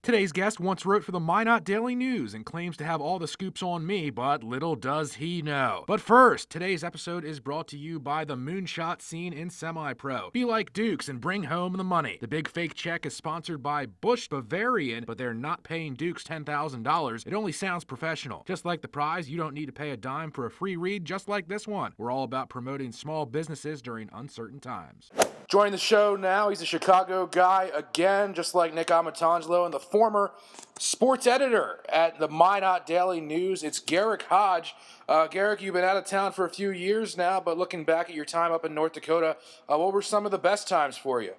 Today's guest once wrote for the Minot Daily News and claims to have all the scoops on me, but little does he know. But first, today's episode is brought to you by the moonshot scene in semi-pro. Be like Dukes and bring home the money. The Big Fake Check is sponsored by Busch Bavarian, but they're not paying Dukes $10,000. It only sounds professional. Just like the prize, you don't need to pay a dime for a free read just like this one. We're all about promoting small businesses during uncertain times. Joining the show now, he's a Chicago guy again, just like Nick Amatangelo, and the former sports editor at the Minot Daily News. It's Garrick Hodge. Garrick, you've been out of town for a few years now, but looking back at your time up in North Dakota, what were some of the best times for you?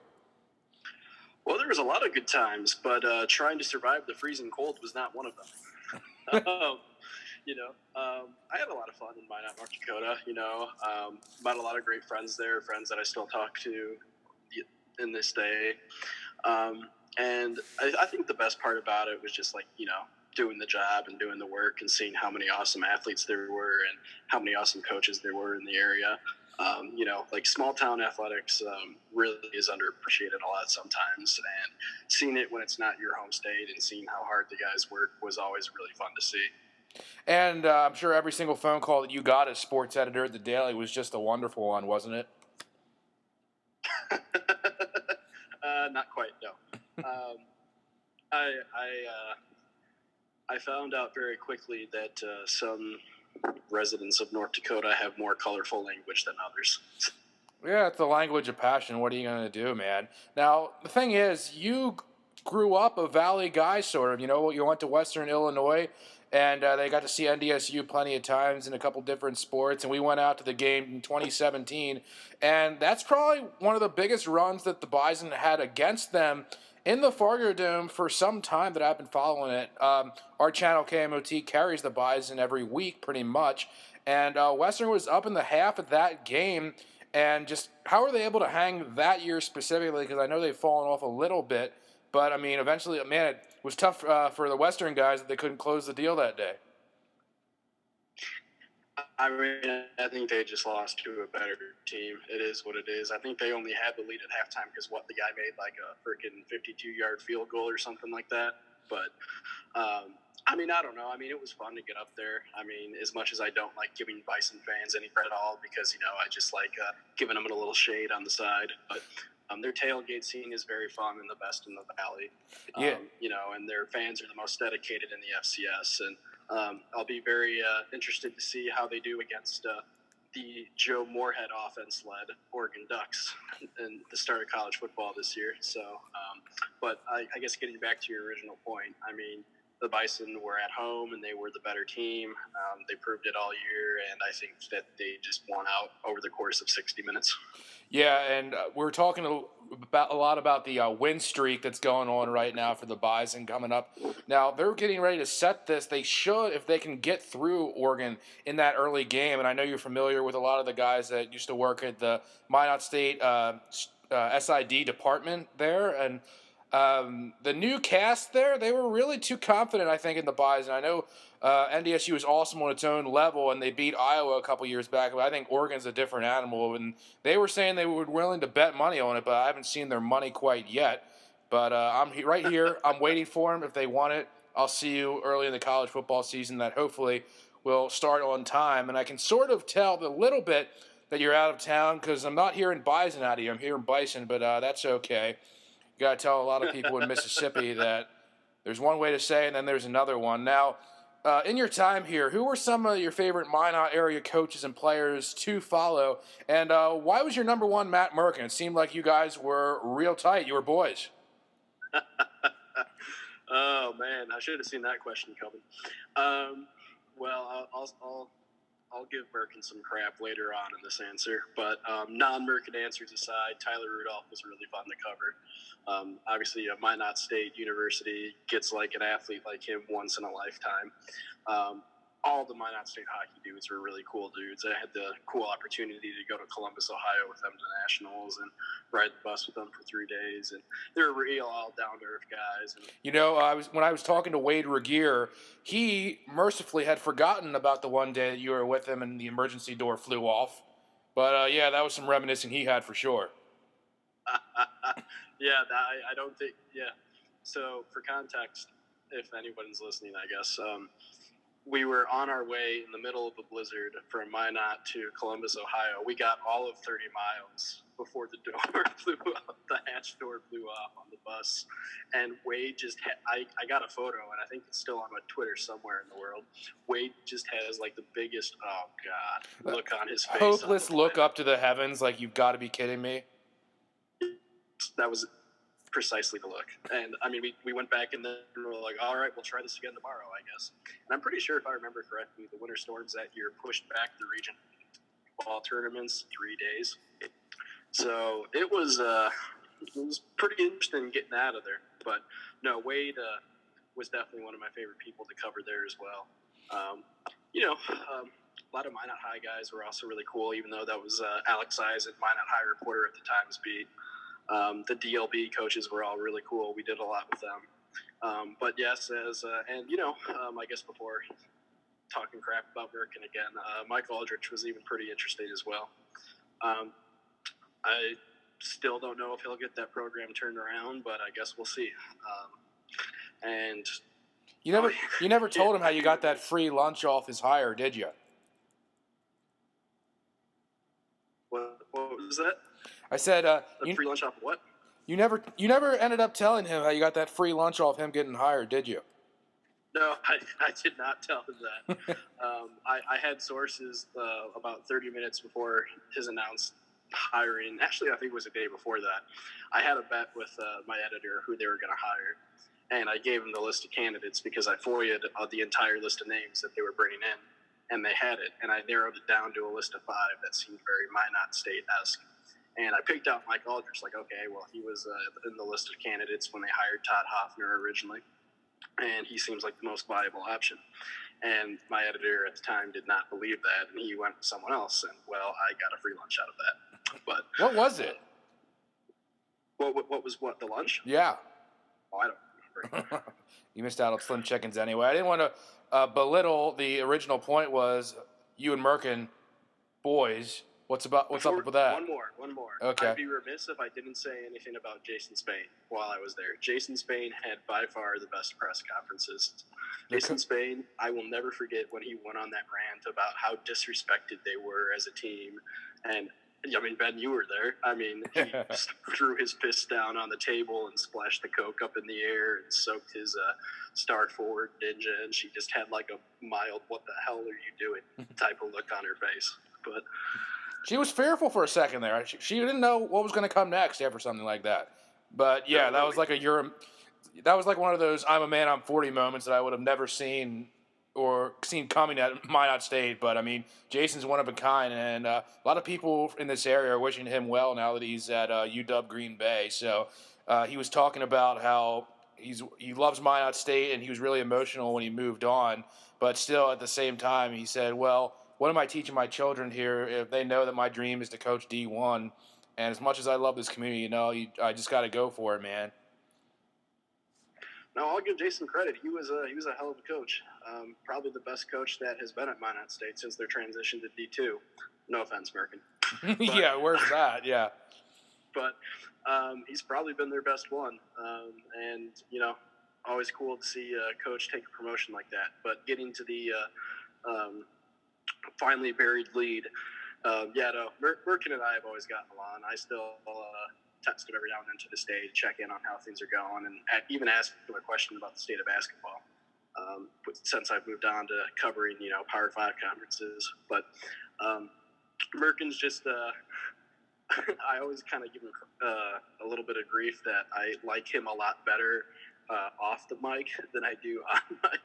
Well, there was a lot of good times, but trying to survive the freezing cold was not one of them. I had a lot of fun in Minot, North Dakota. Met a lot of great friends there, friends that I still talk to in this day. And I think the best part about it was just doing the job and doing the work and seeing how many awesome athletes there were and how many awesome coaches there were in the area. Small town athletics really is underappreciated a lot sometimes, and seeing it when it's not your home state and seeing how hard the guys work was always really fun to see. And I'm sure every single phone call that you got as sports editor at the Daily was just a wonderful one, wasn't it? Not quite, no. I found out very quickly that some residents of North Dakota have more colorful language than others. Yeah, it's the language of passion. What are you going to do, man? Now, the thing is, you grew up a Valley guy, sort of. You went to Western Illinois, and they got to see NDSU plenty of times in a couple different sports, and we went out to the game in 2017, and that's probably one of the biggest runs that the Bison had against them in the Fargo Dome for some time that I've been following it. Our channel, KMOT, carries the Bison every week pretty much, and Western was up in the half of that game. And just how are they able to hang that year specifically? Because I know they've fallen off a little bit. But, I mean, eventually, man, it was tough for the Western guys that they couldn't close the deal that day. I think they just lost to a better team. It is what it is. I think they only had the lead at halftime because the guy made like a freaking 52-yard field goal or something like that. But, I don't know. It was fun to get up there. As much as I don't like giving Bison fans any credit at all because, I just like giving them a little shade on the side. But their tailgate scene is very fun and the best in the Valley. And their fans are the most dedicated in the FCS. And I'll be very interested to see how they do against the Joe Moorhead offense-led Oregon Ducks in the start of college football this year. So, but I guess getting back to your original point, the Bison were at home and they were the better team. They proved it all year, and I think that they just won out over the course of 60 minutes. Yeah, and we're talking a lot about the win streak that's going on right now for the Bison coming up. Now, they're getting ready to set this. They should, if they can get through Oregon in that early game. And I know you're familiar with a lot of the guys that used to work at the Minot State SID department there. And the new cast there, they were really too confident, I think, in the Bison. I know NDSU is awesome on its own level, and they beat Iowa a couple years back, but I think Oregon's a different animal. And they were saying they were willing to bet money on it, but I haven't seen their money quite yet. But I'm right here. I'm waiting for them. If they want it, I'll see you early in the college football season that hopefully will start on time. And I can sort of tell a little bit that you're out of town because I'm not hearing Bison out of you. I'm hearing Bison, but that's okay. You got to tell a lot of people in Mississippi that there's one way to say it and then there's another one. Now, in your time here, who were some of your favorite Minot-area coaches and players to follow? And why was your number one Matt Merkin? It seemed like you guys were real tight. You were boys. Oh, man. I should have seen that question coming. Well, I'll give Merkin some crap later on in this answer. But non-Merkin answers aside, Tyler Rudolph was really fun to cover. Obviously, Minot State University gets like an athlete like him once in a lifetime. All the Minot State hockey dudes were really cool dudes. I had the cool opportunity to go to Columbus, Ohio with them to nationals and ride the bus with them for 3 days. And they're real all down-to-earth guys. And when I was talking to Wade Regier, he mercifully had forgotten about the one day that you were with him and the emergency door flew off. But, yeah, that was some reminiscing he had for sure. Yeah, I don't think – yeah. So for context, if anyone's listening, I guess, we were on our way in the middle of a blizzard from Minot to Columbus, Ohio. We got all of 30 miles before the door flew up, the hatch door flew off on the bus. And Wade just I got a photo, and I think it's still on my Twitter somewhere in the world. Wade just has like the biggest, oh God, look on his face. Hopeless look up to the heavens like, you've got to be kidding me. That was precisely the look. And I mean, we went back and then we were like, all right, we'll try this again tomorrow, I guess. And I'm pretty sure, if I remember correctly, the winter storms that year pushed back the region ball tournaments 3 days. So it was pretty interesting getting out of there. But no, Wade was definitely one of my favorite people to cover there as well. A lot of Minot High guys were also really cool, even though that was Alex Eisen, Minot High reporter at the Times beat. The DLB coaches were all really cool. We did a lot with them. But yes, I guess before talking crap about Merkin again, Mike Aldrich was even pretty interesting as well. I still don't know if he'll get that program turned around, but I guess we'll see. And you never told him how you got that free lunch off his hire, did you? What was that? I said, free lunch off of what? You never ended up telling him how you got that free lunch off him getting hired, did you? No, I did not tell him that. I had sources about 30 minutes before his announced hiring. Actually, I think it was a day before that. I had a bet with my editor who they were going to hire, and I gave him the list of candidates because I FOIA'd the entire list of names that they were bringing in, and they had it. And I narrowed it down to a list of 5 that seemed very Minot State-esque. And I picked out Mike Aldrich, like, okay, well, he was in the list of candidates when they hired Todd Hoffner originally, and he seems like the most viable option. And my editor at the time did not believe that, and he went with someone else, and, well, I got a free lunch out of that. But what was it? What was the lunch? Yeah. Oh, I don't remember. You missed out on Slim Chickens anyway. I didn't want to belittle the original point was you and Merkin, boys. What's up with that? One more. Okay. I'd be remiss if I didn't say anything about Jason Spain while I was there. Jason Spain had by far the best press conferences. Jason Spain, I will never forget when he went on that rant about how disrespected they were as a team. And, I mean, Ben, you were there. I mean, he threw his fist down on the table and splashed the Coke up in the air and soaked his star forward ninja, and she just had like a mild, what the hell are you doing type of look on her face. But she was fearful for a second there. She didn't know what was going to come next after something like that. But yeah, that was like that was like one of those "I'm a man, I'm 40" moments that I would have never seen coming at Minot State. But I mean, Jason's one of a kind, and a lot of people in this area are wishing him well now that he's at UW Green Bay. So he was talking about how he loves Minot State, and he was really emotional when he moved on. But still, at the same time, he said, well, what am I teaching my children here if they know that my dream is to coach D1? And as much as I love this community, I just got to go for it, man. No, I'll give Jason credit. He was a hell of a coach. Probably the best coach that has been at Minot State since their transition to D2. No offense, Merkin. Yeah, where's that? Yeah. But he's probably been their best one. And, always cool to see a coach take a promotion like that. But getting to the finally buried lead. Merkin and I have always gotten along. I still text him every now and then to this day to check in on how things are going, and even ask him a question about the state of basketball. Since I've moved on to covering, Power 5 conferences. But Merkin's just, I always kind of give him a little bit of grief that I like him a lot better off the mic than I do on mic,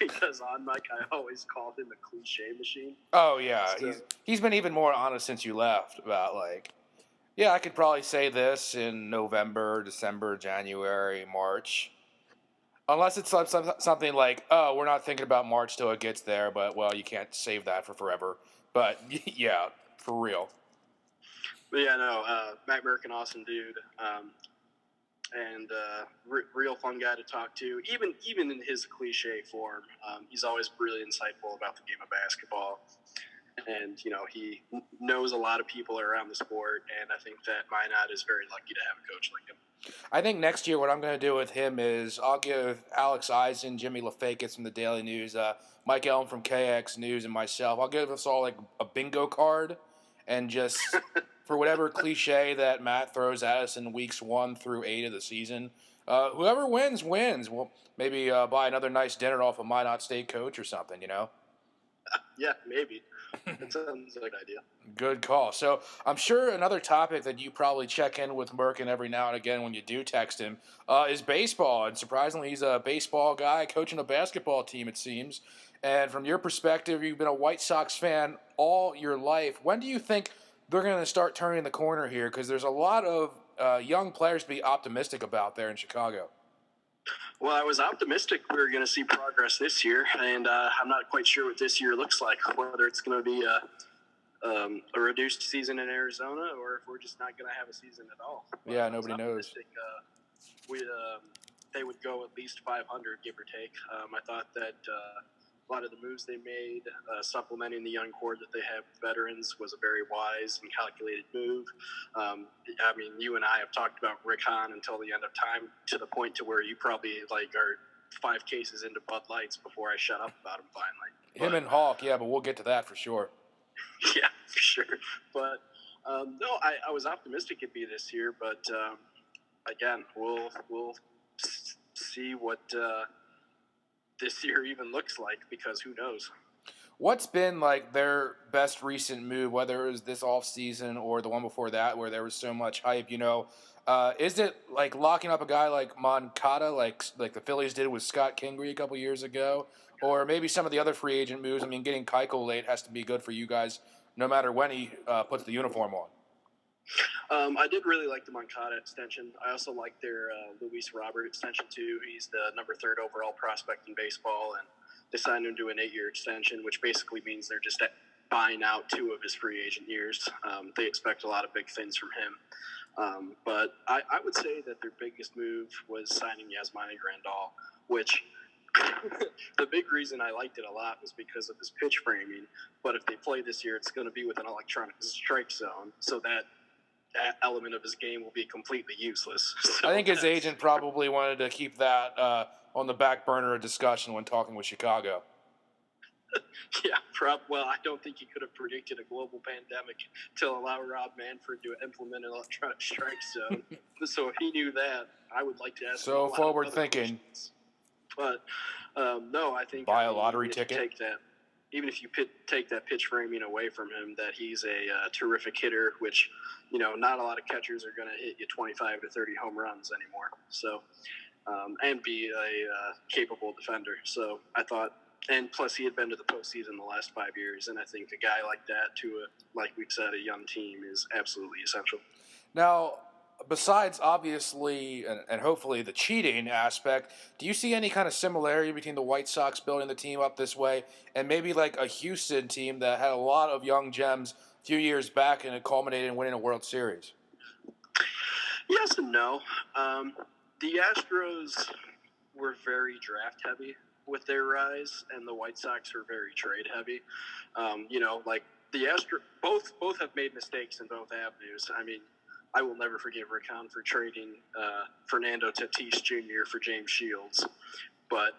because on mic I always called him a cliche machine. Oh yeah, so, he's been even more honest since you left about I could probably say this in November, December, January, March, unless it's something like, oh, we're not thinking about March till it gets there, but well, you can't save that for forever. But yeah, for real. But yeah, no, Matt Merkin, awesome dude. And real fun guy to talk to, even in his cliche form. He's always really insightful about the game of basketball. And, he knows a lot of people around the sport, and I think that Minot is very lucky to have a coach like him. I think next year what I'm going to do with him is I'll give Alex Eisen, Jimmy LaFakis from the Daily News, Mike Elm from KX News, and myself. I'll give us all like a bingo card, and just for whatever cliche that Matt throws at us in weeks 1 through 8 of the season, whoever wins, wins. We'll maybe buy another nice dinner off a Minot State coach or something, Yeah, maybe. That sounds like an idea. Good call. So I'm sure another topic that you probably check in with Merkin every now and again when you do text him is baseball. And surprisingly, he's a baseball guy coaching a basketball team, it seems. And from your perspective, you've been a White Sox fan all your life. When do you think they're going to start turning the corner here? Because there's a lot of young players to be optimistic about there in Chicago. Well, I was optimistic we were going to see progress this year, and I'm not quite sure what this year looks like, whether it's going to be a reduced season in Arizona or if we're just not going to have a season at all. But yeah, nobody knows. They would go at least 500, give or take. I thought that a lot of the moves they made, supplementing the young core that they have with veterans, was a very wise and calculated move. You and I have talked about Rick Hahn until the end of time, to the point to where you probably are 5 cases into Bud Lights before I shut up about him finally. Him and Hawk, yeah, but we'll get to that for sure. Yeah, for sure. But no, I was optimistic it'd be this year, but again, we'll see what this year even looks like, because who knows. What's been like their best recent move, whether it was this offseason or the one before that where there was so much hype, is it like locking up a guy like Moncada, like the Phillies did with Scott Kingery a couple years ago, or maybe some of the other free agent moves? I mean, getting Keuchel late has to be good for you guys no matter when he puts the uniform on. I did really like the Moncada extension. I also like their Luis Robert extension too. He's the number 3 overall prospect in baseball, and they signed him to an 8-year extension, which basically means they're just buying out 2 of his free agent years. They expect a lot of big things from him. But I would say that their biggest move was signing Yasmani Grandal, which the big reason I liked it a lot was because of his pitch framing. But if they play this year, it's going to be with an electronic strike zone, so that element of his game will be completely useless. So I think his agent probably wanted to keep that on the back burner of discussion when talking with Chicago. Yeah, well, I don't think he could have predicted a global pandemic to allow Rob Manfred to implement an electronic strike zone. So if he knew that, I would like to ask him a lot forward of thinking. questions. But no, I think buy a lottery ticket. Even if you take that pitch framing away from him, that he's a terrific hitter, which, not a lot of catchers are going to hit you 25 to 30 home runs anymore. So, and be a capable defender. So I thought, and plus he had been to the postseason the last 5 years, and I think a guy like that to like we've said, a young team is absolutely essential. Now, besides obviously and hopefully the cheating aspect, do you see any kind of similarity between the White Sox building the team up this way and maybe like a Houston team that had a lot of young gems a few years back and it culminated in winning a World Series? Yes and no. The Astros were very draft heavy with their rise, and the White Sox were very trade heavy. Like the Astros, both have made mistakes in both avenues. I mean, I will never forgive Rick Hahn for trading Fernando Tatis Jr. for James Shields. But,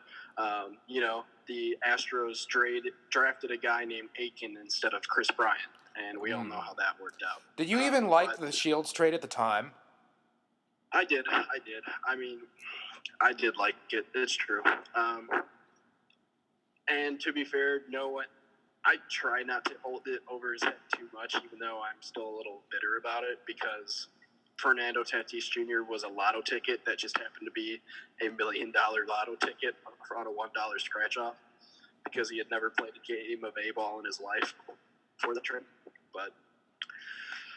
the Astros drafted a guy named Aiken instead of Chris Bryant, and we all know how that worked out. Did you even like the Shields trade at the time? I did. I mean, I did like it. It's true. And to be fair, I try not to hold it over his head too much, even though I'm still a little bitter about it, because Fernando Tatis Jr. was a lotto ticket that just happened to be $1 million lotto ticket on a $1 scratch-off, because he had never played a game of A-ball in his life for the trip. But,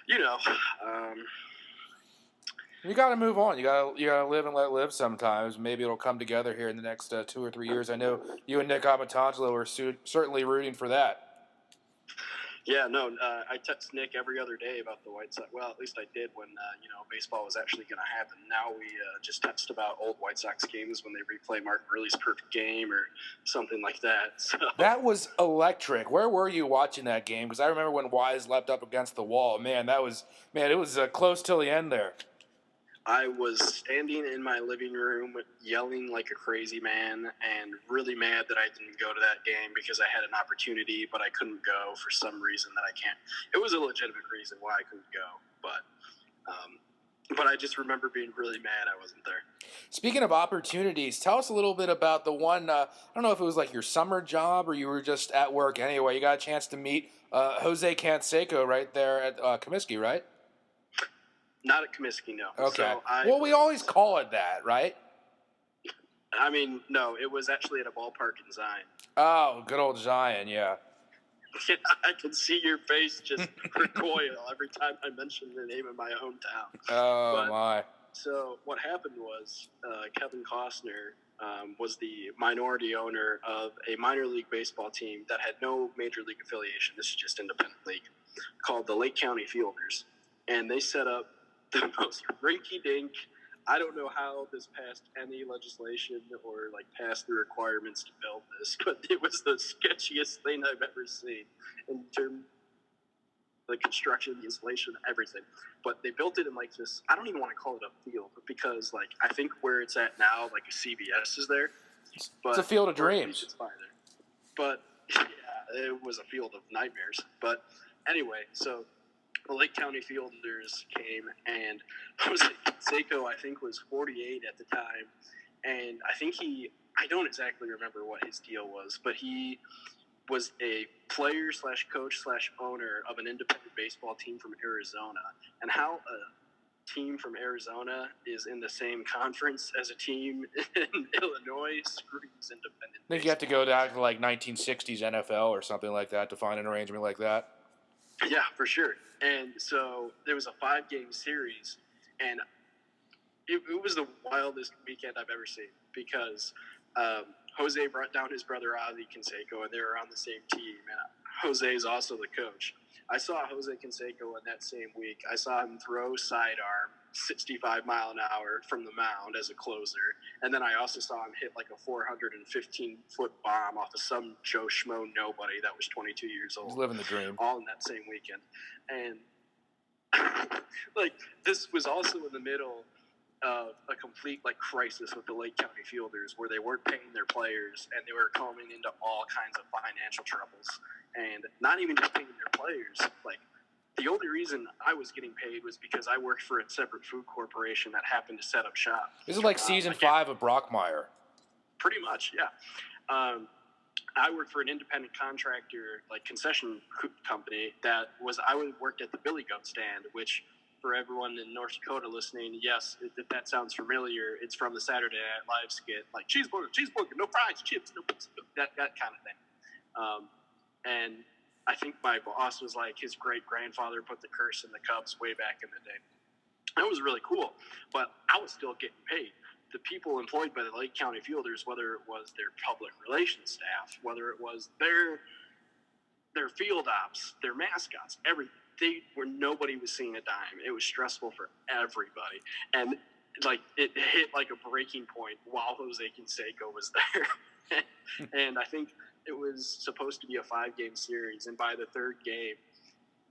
you got to move on. You got to live and let live sometimes. Maybe it'll come together here in the next 2 or 3 years. I know you and Nick Amatangelo are certainly rooting for that. Yeah, no, I text Nick every other day about the White Sox. Well, at least I did when, baseball was actually going to happen. Now we just text about old White Sox games when they replay Mark Burley's perfect game or something like that. So. That was electric. Where were you watching that game? Because I remember when Wise leapt up against the wall. Man, it was close till the end there. I was standing in my living room yelling like a crazy man and really mad that I didn't go to that game because I had an opportunity, but I couldn't go for some reason that I can't. It was a legitimate reason why I couldn't go, but I just remember being really mad I wasn't there. Speaking of opportunities, tell us a little bit about the one, I don't know if it was like your summer job or you were just at work anyway. You got a chance to meet Jose Canseco right there at Comiskey, right? Not at Comiskey, no. Okay. So we always call it that, right? I mean, no, it was actually at a ballpark in Zion. Oh, good old Zion, yeah. I can see your face just recoil every time I mention the name of my hometown. My. So what happened was Kevin Costner was the minority owner of a minor league baseball team that had no major league affiliation. This is just independent league, called the Lake County Fielders. And they set up the most rinky-dink. I don't know how this passed any legislation or passed the requirements to build this, but it was the sketchiest thing I've ever seen in terms of the construction, the installation, everything. But they built it in this. I don't even want to call it a field because I think where it's at now, a CBS is there. But it's a field of dreams. It's fine there. But yeah, it was a field of nightmares. But anyway, so the Lake County Fielders came, and Jose Canseco, I think, was 48 at the time. And I think I don't exactly remember what his deal was, but he was a player / coach / owner of an independent baseball team from Arizona. And how a team from Arizona is in the same conference as a team in Illinois screams independent. I think you have to go down to 1960s NFL or something like that to find an arrangement like that. Yeah, for sure. And so there was a 5-game series, and it was the wildest weekend I've ever seen because Jose brought down his brother Ozzie Canseco, and they were on the same team. And Jose is also the coach. I saw Jose Canseco in that same week. I saw him throw sidearm 65 mile an hour from the mound as a closer. And then I also saw him hit a 415-foot bomb off of some Joe Schmo nobody that was 22 years old. He's living the dream. All in that same weekend. And this was also in the middle of a complete crisis with the Lake County Fielders where they weren't paying their players and they were coming into all kinds of financial troubles. And not even just paying their players, the only reason I was getting paid was because I worked for a separate food corporation that happened to set up shop. This is season 5 of Brockmire. Pretty much, yeah. I worked for an independent contractor, concession company I worked at the Billy Goat stand, which for everyone in North Dakota listening, yes, if that sounds familiar, it's from the Saturday Night Live skit, cheeseburger, no fries, chips, no pizza, that kind of thing. And I think my boss was his great-grandfather put the curse in the Cubs way back in the day. That was really cool, but I was still getting paid. The people employed by the Lake County Fielders, whether it was their public relations staff, whether it was their field ops, their mascots, everything, nobody was seeing a dime. It was stressful for everybody. And it hit a breaking point while Jose Canseco was there. And I think it was supposed to be a 5-game series, and by the 3rd game,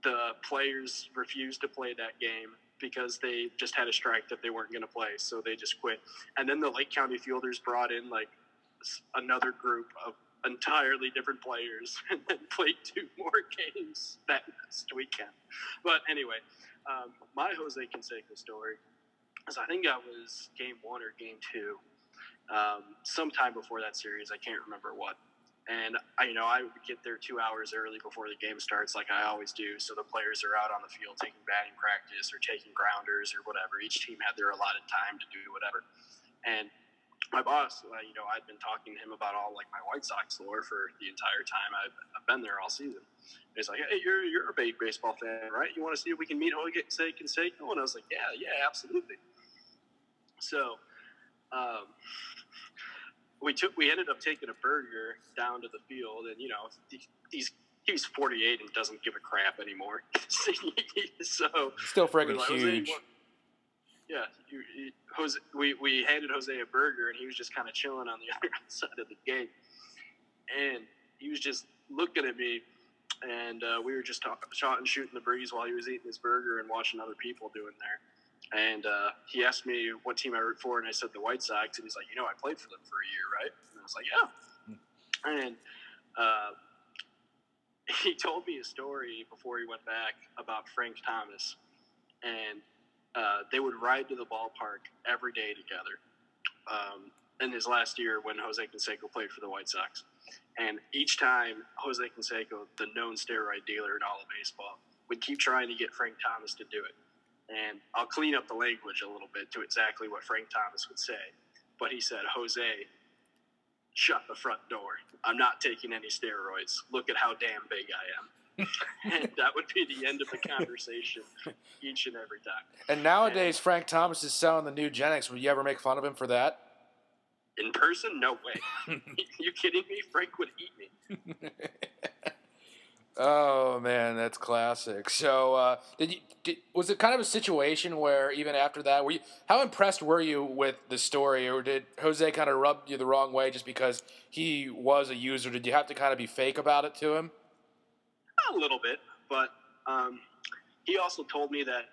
the players refused to play that game because they just had a strike that they weren't going to play, so they just quit. And then the Lake County Fielders brought in another group of entirely different players and then played 2 more games that next weekend. But anyway, my Jose Canseco story is I think I was game 1 or game 2, sometime before that series. I can't remember what. And I would get there 2 hours early before the game starts, like I always do. So the players are out on the field taking batting practice or taking grounders or whatever. Each team had their allotted time to do whatever. And my boss, I'd been talking to him about all my White Sox lore for the entire time I've been there all season. And he's like, "Hey, you're a big baseball fan, right? You want to see if we can meet Jose Canseco?" And I was like, "Yeah, absolutely." So, we ended up taking a burger down to the field, and these he's 48 and doesn't give a crap anymore. So still freaking huge. We handed Jose a burger, and he was just kind of chilling on the other side of the gate. And he was just looking at me, and we were just shooting the breeze while he was eating his burger and watching other people doing there. And he asked me what team I root for, and I said the White Sox. And he's like, I played for them for a year, right? And I was like, yeah. And he told me a story before he went back about Frank Thomas. And they would ride to the ballpark every day together in his last year when Jose Canseco played for the White Sox. And each time Jose Canseco, the known steroid dealer in all of baseball, would keep trying to get Frank Thomas to do it. And I'll clean up the language a little bit to exactly what Frank Thomas would say. But he said, Jose, shut the front door. I'm not taking any steroids. Look at how damn big I am. And that would be the end of the conversation each and every time. And nowadays, Frank Thomas is selling the new Gen-X. Would you ever make fun of him for that? In person? No way. You kidding me? Frank would eat me. Oh, man, that's classic. So was it kind of a situation where even after that, how impressed were you with the story, or did Jose kind of rub you the wrong way just because he was a user? Did you have to kind of be fake about it to him? A little bit, but he also told me that,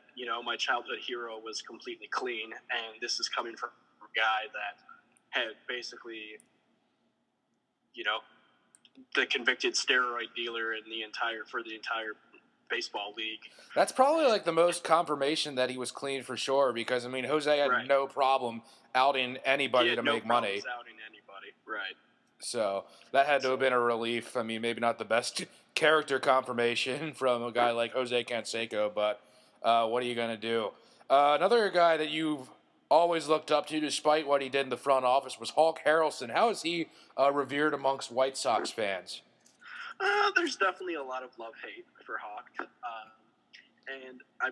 my childhood hero was completely clean, and this is coming from a guy that had basically, the convicted steroid dealer for the entire baseball league. That's probably like the most confirmation that he was clean for sure, because Jose had no problem outing anybody to make money. Outing anybody, right? So that had to have been a relief. Maybe not the best character confirmation from a guy like Jose Canseco, but what are you gonna do? Another guy that you've always looked up to, despite what he did in the front office, was Hawk Harrelson. How is he revered amongst White Sox fans? There's definitely a lot of love-hate for Hawk. And, I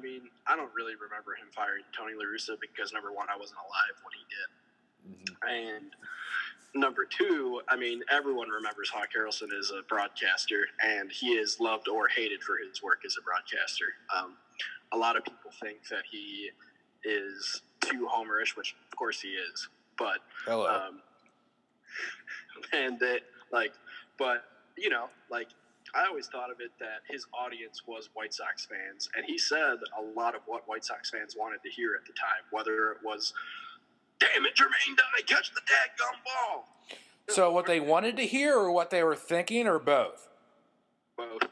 don't really remember him firing Tony La Russa because, number one, I wasn't alive when he did. Mm-hmm. And number two, everyone remembers Hawk Harrelson as a broadcaster, and he is loved or hated for his work as a broadcaster. A lot of people think that he is too homerish, which of course he is, but I always thought of it that his audience was White Sox fans, and he said a lot of what White Sox fans wanted to hear at the time, whether it was, damn it, Jermaine Dye, catch the dadgum ball. So what they wanted to hear, or what they were thinking, or both? Both.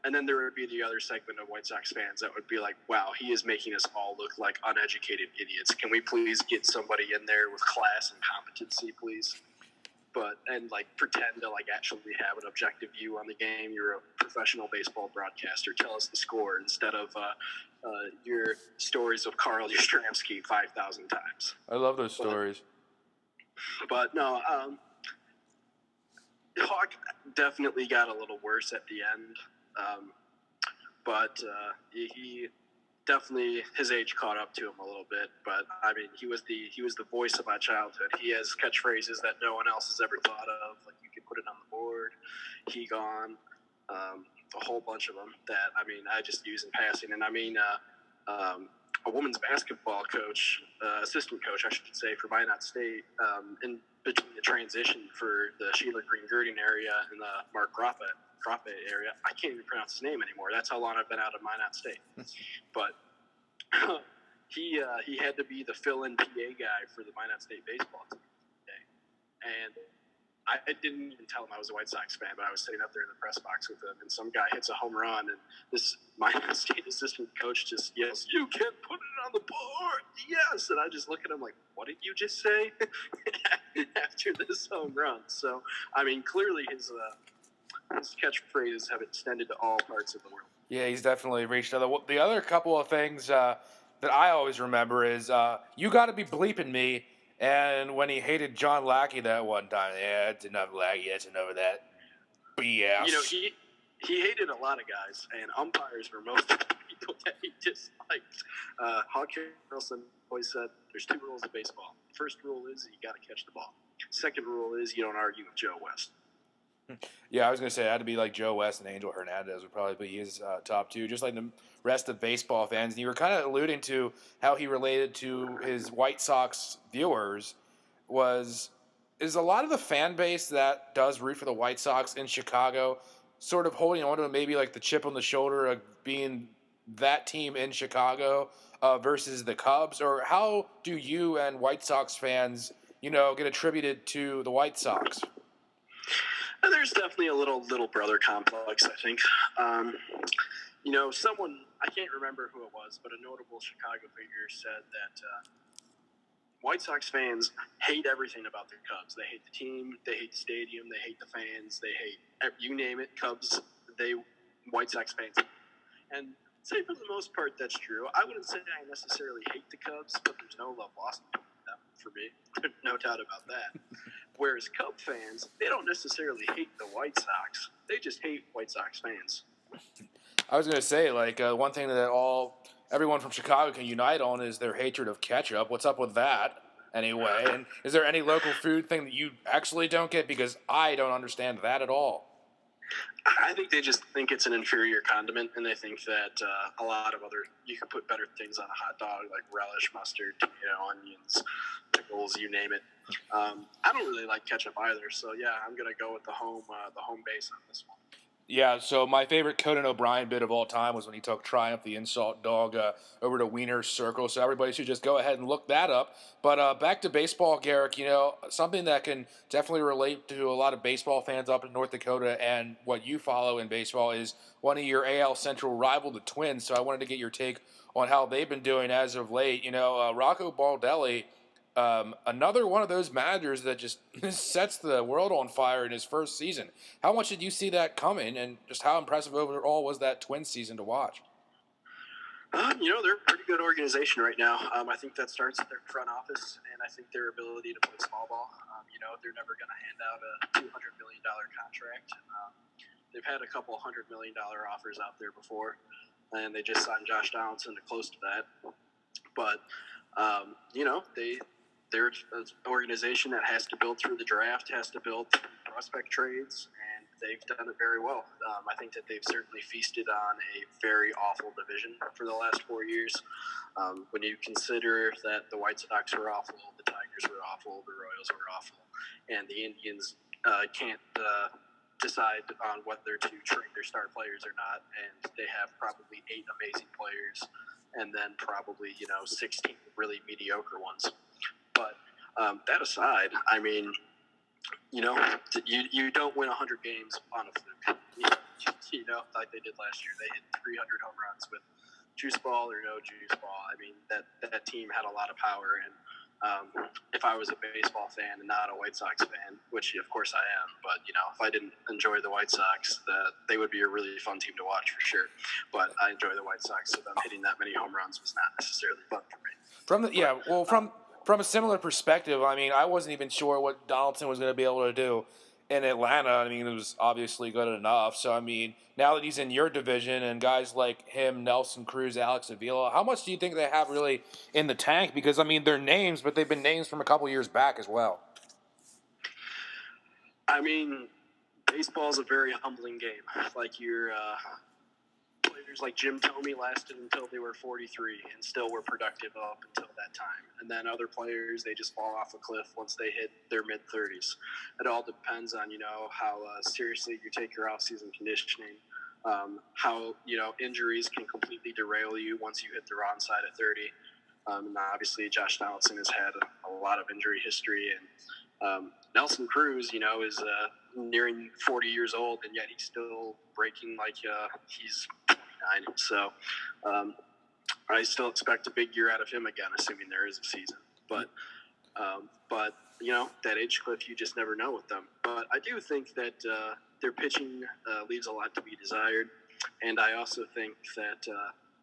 And then there would be the other segment of White Sox fans that would be like, wow, he is making us all look like uneducated idiots. Can we please get somebody in there with class and competency, please? And pretend to actually have an objective view on the game. You're a professional baseball broadcaster. Tell us the score instead of your stories of Carl Yastrzemski 5,000 times. I love those stories. But no, Hawk definitely got a little worse at the end. He definitely, his age caught up to him a little bit, but he was the voice of my childhood. He has catchphrases that no one else has ever thought of, like you can put it on the board, he gone, a whole bunch of them that I just use in passing. And a women's basketball coach, assistant coach, I should say, for Minot State, in between the transition for the Sheila Green-Girding area and the Mark Rappe area. I can't even pronounce his name anymore. That's how long I've been out of Minot State. But he had to be the fill-in PA guy for the Minot State baseball team today. And I didn't even tell him I was a White Sox fan, but I was sitting up there in the press box with him, and some guy hits a home run, and this Minot State assistant coach just yells, "You can put it on the board, yes!" And I just look at him like, what did you just say? After this home run. So, clearly his catchphrases have extended to all parts of the world. Yeah, he's definitely reached other. The other couple of things that I always remember is you got to be bleeping me. And when he hated John Lackey that one time, yeah, it's enough Lackey, that's enough of that BS. He hated a lot of guys, and umpires were most of the people that he disliked. Hawk Harrelson always said, there's two rules of baseball. First rule is you got to catch the ball. Second rule is you don't argue with Joe West. Yeah, I was going to say it had to be like Joe West and Angel Hernandez would probably be his top two, just like the rest of baseball fans. And you were kind of alluding to how he related to his White Sox viewers. Was is a lot of the fan base that does root for the White Sox in Chicago sort of holding on to maybe like the chip on the shoulder of being that team in Chicago versus the Cubs, or how do you and White Sox fans, get attributed to the White Sox? There's definitely a little brother complex, I think. Someone, I can't remember who it was, but a notable Chicago figure said that White Sox fans hate everything about the Cubs. They hate the team, they hate the stadium, they hate the fans, they hate, you name it, Cubs, White Sox fans. And I'd say for the most part that's true. I wouldn't say I necessarily hate the Cubs, but there's no love lost between them for me. No doubt about that. Whereas Cub fans, they don't necessarily hate the White Sox. They just hate White Sox fans. I was going to say, like, one thing that everyone from Chicago can unite on is their hatred of ketchup. What's up with that, anyway? And is there any local food thing that you actually don't get? Because I don't understand that at all. I think they just think it's an inferior condiment, and they think that a lot of you can put better things on a hot dog, like relish, mustard, onions, pickles, you name it. I don't really like ketchup either, so yeah, I'm gonna go with the home base on this one. Yeah, so my favorite Conan O'Brien bit of all time was when he took Triumph the Insult Dog over to Wiener's Circle. So everybody should just go ahead and look that up. But back to baseball, Garrick, something that can definitely relate to a lot of baseball fans up in North Dakota and what you follow in baseball is one of your AL Central rival, the Twins. So I wanted to get your take on how they've been doing as of late. Rocco Baldelli, another one of those managers that just sets the world on fire in his first season. How much did you see that coming, and just how impressive overall was that Twins season to watch? They're a pretty good organization right now. I think that starts at their front office, and I think their ability to play small ball. They're never going to hand out a $200 million contract. They've had a couple $100 million offers out there before, and they just signed Josh Donaldson to close to that. But, they're an organization that has to build through the draft, has to build through prospect trades, and they've done it very well. I think that they've certainly feasted on a very awful division for the last 4 years. When you consider that the White Sox were awful, the Tigers were awful, the Royals were awful, and the Indians can't decide on whether to trade their star players or not, and they have probably 8 amazing players and then probably 16 really mediocre ones. But that aside, I mean, you don't win 100 games on a fluke. Like they did last year. They hit 300 home runs with juice ball or no juice ball. I mean, that team had a lot of power. And if I was a baseball fan and not a White Sox fan, which of course I am, but if I didn't enjoy the White Sox, they would be a really fun team to watch for sure. But I enjoy the White Sox, so them hitting that many home runs was not necessarily fun for me. From a similar perspective, I mean, I wasn't even sure what Donaldson was going to be able to do in Atlanta. I mean, it was obviously good enough. So, I mean, now that he's in your division and guys like him, Nelson Cruz, Alex Avila, how much do you think they have really in the tank? Because, I mean, they're names, but they've been names from a couple years back as well. I mean, baseball's a very humbling game. Like your players like Jim Thome lasted until they were 43 and still were productive up until that time. And then other players, they just fall off a cliff once they hit their mid-30s. It all depends on, how seriously you take your off-season conditioning, how, injuries can completely derail you once you hit the wrong side of 30. And obviously Josh Donaldson has had a lot of injury history. And Nelson Cruz, is nearing 40 years old, and yet he's still breaking like he's 29. So I still expect a big year out of him again, assuming there is a season. But that age cliff, you just never know with them. But I do think that their pitching leaves a lot to be desired. And I also think that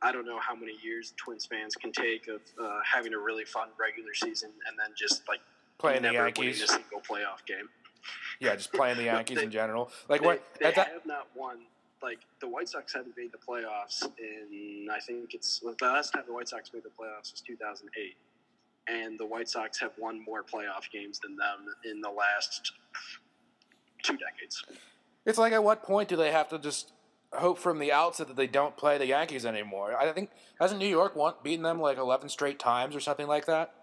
I don't know how many years Twins fans can take of having a really fun regular season and then just like playing the never Yankees, winning a single playoff game. Yeah, just playing the Yankees in general. Like they have not won. Like the White Sox haven't made the playoffs in, I think the last time the White Sox made the playoffs was 2008, and the White Sox have won more playoff games than them in the last 2 decades. It's like, at what point do they have to just hope from the outset that they don't play the Yankees anymore? I think, hasn't New York beaten them like 11 straight times or something like that?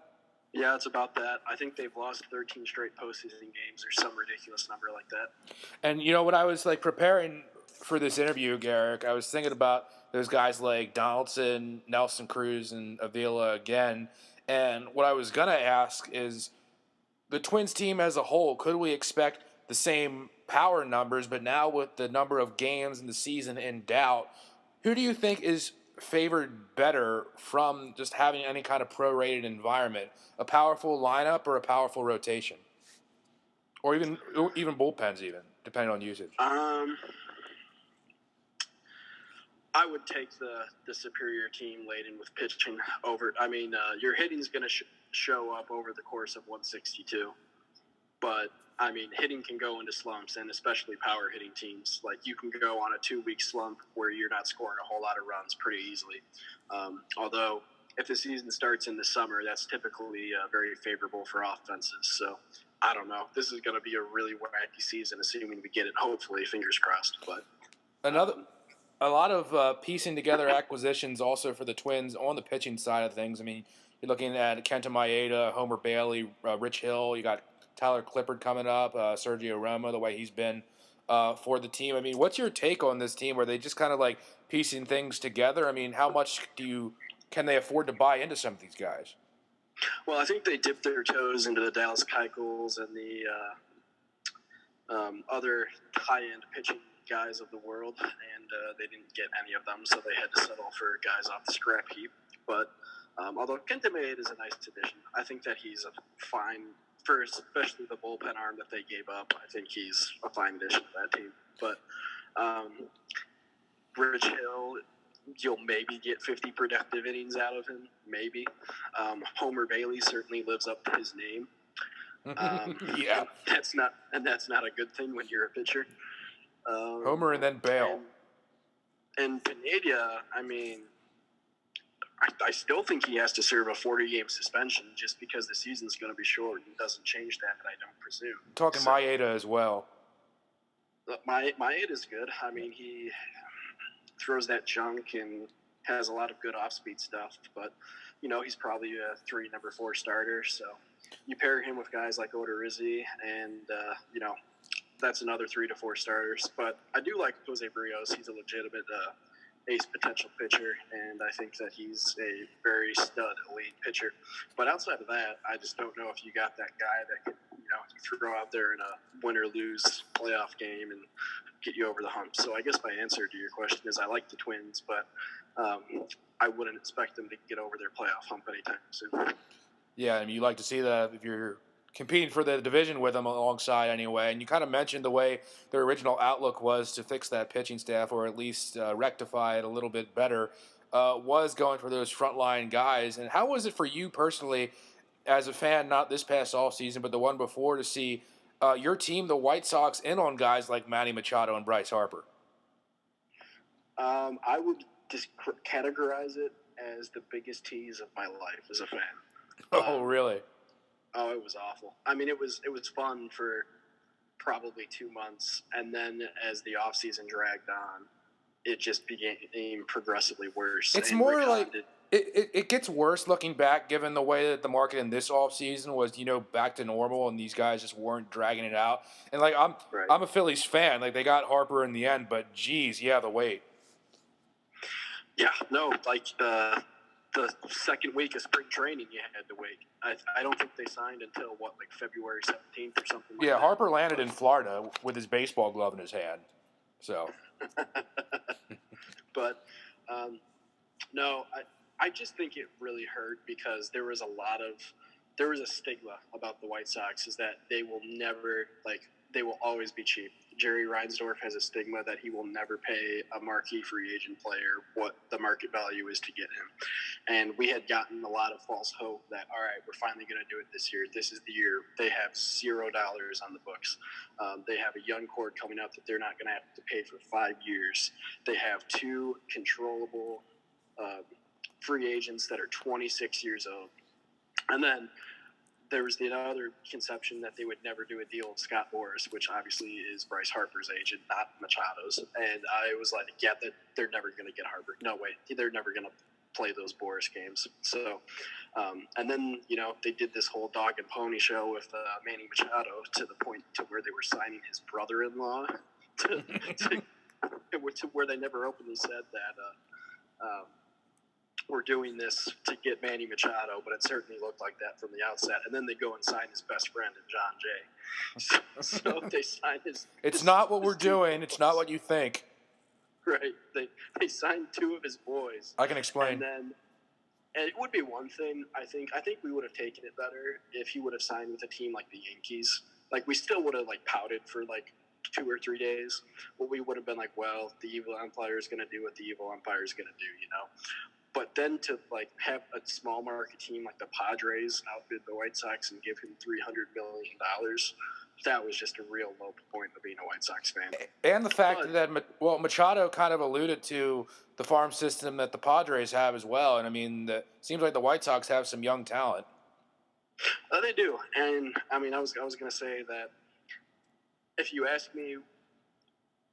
Yeah, it's about that. I think they've lost 13 straight postseason games or some ridiculous number like that. And when I was like preparing for this interview, Garrick, I was thinking about those guys like Donaldson, Nelson Cruz, and Avila again. And what I was gonna ask is, the Twins team as a whole, could we expect the same power numbers, but now with the number of games in the season in doubt, who do you think is favored better from just having any kind of prorated environment? A powerful lineup or a powerful rotation? Or even bullpens, even depending on usage. I would take the superior team laden with pitching over. I mean, your hitting's going to show up over the course of 162, but I mean, hitting can go into slumps, and especially power hitting teams. Like, you can go on a 2-week slump where you're not scoring a whole lot of runs pretty easily. Although, if the season starts in the summer, that's typically very favorable for offenses. So, I don't know. This is going to be a really wacky season, assuming we get it. Hopefully, fingers crossed. But a lot of piecing together acquisitions also for the Twins on the pitching side of things. I mean, you're looking at Kenta Maeda, Homer Bailey, Rich Hill. You got Tyler Clippard coming up, Sergio Romo, the way he's been for the team. I mean, what's your take on this team? Are they just kind of like piecing things together? I mean, how much can they afford to buy into some of these guys? Well, I think they dipped their toes into the Dallas Keuchels and the other high-end pitching guys of the world, and they didn't get any of them, so they had to settle for guys off the scrap heap. But although Kenta Maeda is a nice addition, I think that he's a fine, for especially the bullpen arm that they gave up, I think he's a fine addition to that team. But Rich Hill, you'll maybe get 50 productive innings out of him, maybe. Homer Bailey certainly lives up to his name. Yeah, that's not a good thing when you're a pitcher. Homer and then Bale. And Pineda, I mean, I still think he has to serve a 40-game suspension just because the season's going to be short. It doesn't change that, I don't presume. Talking Maeda as well. Maeda's good. I mean, he throws that junk and has a lot of good off-speed stuff, but, he's probably a number 4 starter, so you pair him with guys like Odorizzi and, that's another 3 to 4 starters. But I do like Jose Barrios. He's a legitimate ace potential pitcher, and I think that he's a very stud elite pitcher. But outside of that, I just don't know if you got that guy that can, you throw out there in a win or lose playoff game and get you over the hump. So I guess my answer to your question is I like the Twins, but I wouldn't expect them to get over their playoff hump anytime soon. Yeah, I mean, you like to see that if you're competing for the division with them alongside anyway. And you kind of mentioned the way their original outlook was to fix that pitching staff, or at least rectify it a little bit better, was going for those frontline guys. And how was it for you personally as a fan, not this past offseason, but the one before, to see your team, the White Sox, in on guys like Manny Machado and Bryce Harper? I would just categorize it as the biggest tease of my life as a fan. Oh, really? Oh, it was awful. I mean, it was fun for probably 2 months, and then as the off season dragged on, it just became progressively worse. It's more like it gets worse looking back, given the way that the market in this off season was, back to normal, and these guys just weren't dragging it out. And like I'm a Phillies fan. Like, they got Harper in the end, but geez, yeah, the wait. Yeah, no, like the second week of spring training, you had to wait. I don't think they signed until, February 17th or something like that. Yeah, Harper landed in Florida with his baseball glove in his hand. So. But, no, I just think it really hurt because there was a stigma about the White Sox, is that they will never, they will always be cheap. Jerry Reinsdorf has a stigma that he will never pay a marquee free agent player what the market value is to get him. And we had gotten a lot of false hope that, all right, we're finally going to do it this year. This is the year. They have $0 on the books. They have a young core coming up that they're not going to have to pay for 5 years. They have 2 controllable free agents that are 26 years old. And then there was the other conception that they would never do a deal with Scott Boras, which obviously is Bryce Harper's agent, not Machado's. And I was like, yeah, they're never going to get Harper. No way. They're never going to play those Boras games. So, and then, they did this whole dog and pony show with Manny Machado to the point to where they were signing his brother-in-law to where they never openly said that we're doing this to get Manny Machado, but it certainly looked like that from the outset. And then they go and sign his best friend in John Jay. So they signed his... It's not what we're doing. It's not what you think. Right. They signed two of his boys. I can explain. And it would be one thing, I think we would have taken it better if he would have signed with a team like the Yankees. Like, we still would have, pouted for, 2 or 3 days. But we would have been like, well, the evil umpire is going to do what the evil umpire is going to do, But then to, have a small market team like the Padres outbid the White Sox and give him $300 million, that was just a real low point of being a White Sox fan. And the fact that, Machado kind of alluded to the farm system that the Padres have as well. And, it seems like the White Sox have some young talent. They do. And, I was going to say that if you ask me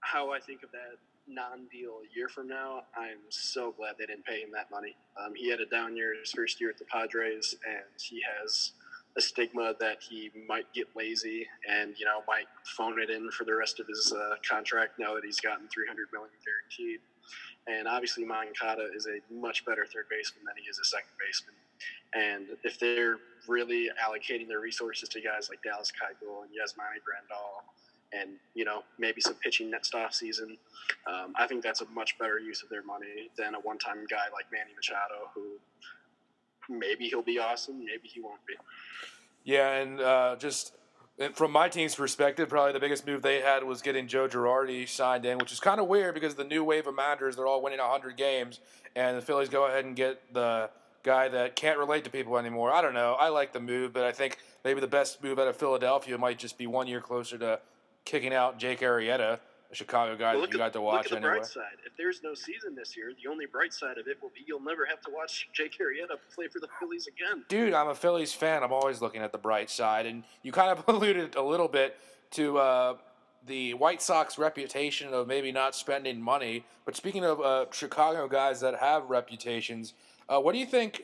how I think of that non-deal a year from now, I'm so glad they didn't pay him that money. He had a down year his first year at the Padres, and he has a stigma that he might get lazy and, might phone it in for the rest of his contract now that he's gotten $300 million guaranteed. And obviously Moncada is a much better third baseman than he is a second baseman. And if they're really allocating their resources to guys like Dallas Keuchel and Yasmani Grandal and, maybe some pitching next offseason, I think that's a much better use of their money than a one-time guy like Manny Machado, who maybe he'll be awesome, maybe he won't be. Yeah, and from my team's perspective, probably the biggest move they had was getting Joe Girardi signed in, which is kind of weird because the new wave of managers, they're all winning 100 games, and the Phillies go ahead and get the guy that can't relate to people anymore. I don't know. I like the move, but I think maybe the best move out of Philadelphia might just be 1 year closer to kicking out Jake Arrieta, a Chicago guy that you got to watch anyway. Look at the bright side. If there's no season this year, the only bright side of it will be you'll never have to watch Jake Arrieta play for the Phillies again. Dude, I'm a Phillies fan. I'm always looking at the bright side. And you kind of alluded a little bit to the White Sox reputation of maybe not spending money. But speaking of Chicago guys that have reputations, what do you think,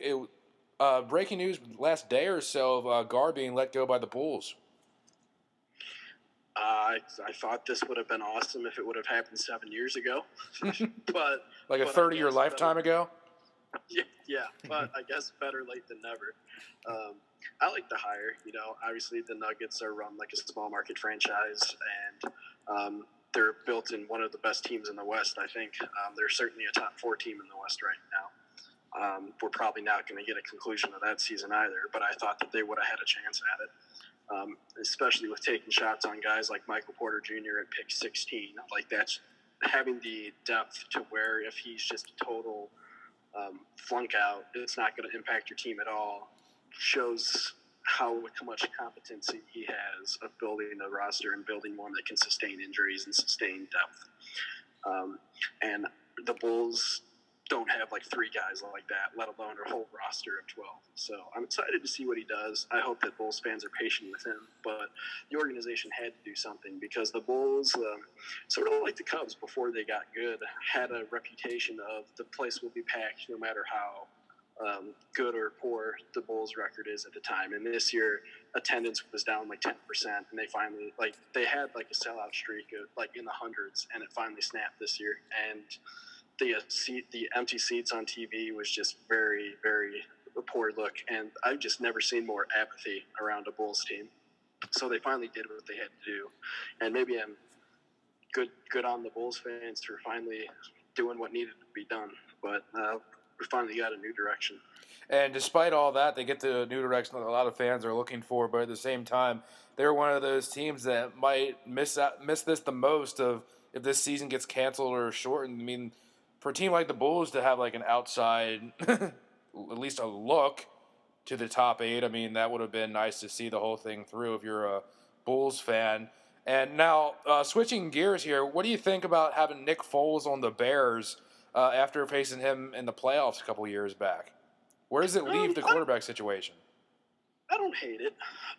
breaking news last day or so of Gar being let go by the Bulls? I thought this would have been awesome if it would have happened 7 years ago, but like a 30-year lifetime ago. Yeah, but I guess better late than never. I like the hire. Obviously the Nuggets are run like a small market franchise, and they're built in one of the best teams in the West. I think they're certainly a top 4 team in the West right now. We're probably not going to get a conclusion of that season either, but I thought that they would have had a chance at it. Especially with taking shots on guys like Michael Porter Jr. at pick 16. That's having the depth to where if he's just a total flunk out, it's not going to impact your team at all. Shows how much competency he has of building a roster and building one that can sustain injuries and sustain depth. And the Bulls don't have 3 guys like that, let alone a whole roster of 12. So I'm excited to see what he does. I hope that Bulls fans are patient with him, but the organization had to do something because the Bulls, sort of like the Cubs before they got good, had a reputation of the place will be packed no matter how good or poor the Bulls record is at the time. And this year attendance was down 10%, and they finally they had a sellout streak of in the hundreds, and it finally snapped this year. And the empty seats on TV was just very, very a poor look, and I've just never seen more apathy around a Bulls team. So they finally did what they had to do, and maybe I'm good on the Bulls fans for finally doing what needed to be done. But we finally got a new direction. And despite all that, they get the new direction that a lot of fans are looking for. But at the same time, they're one of those teams that might miss this the most of if this season gets canceled or shortened. For a team like the Bulls to have an outside, at least a look to the top 8, that would have been nice to see the whole thing through if you're a Bulls fan. And now, switching gears here, what do you think about having Nick Foles on the Bears after facing him in the playoffs a couple years back? Where does it leave the quarterback situation? I don't hate it.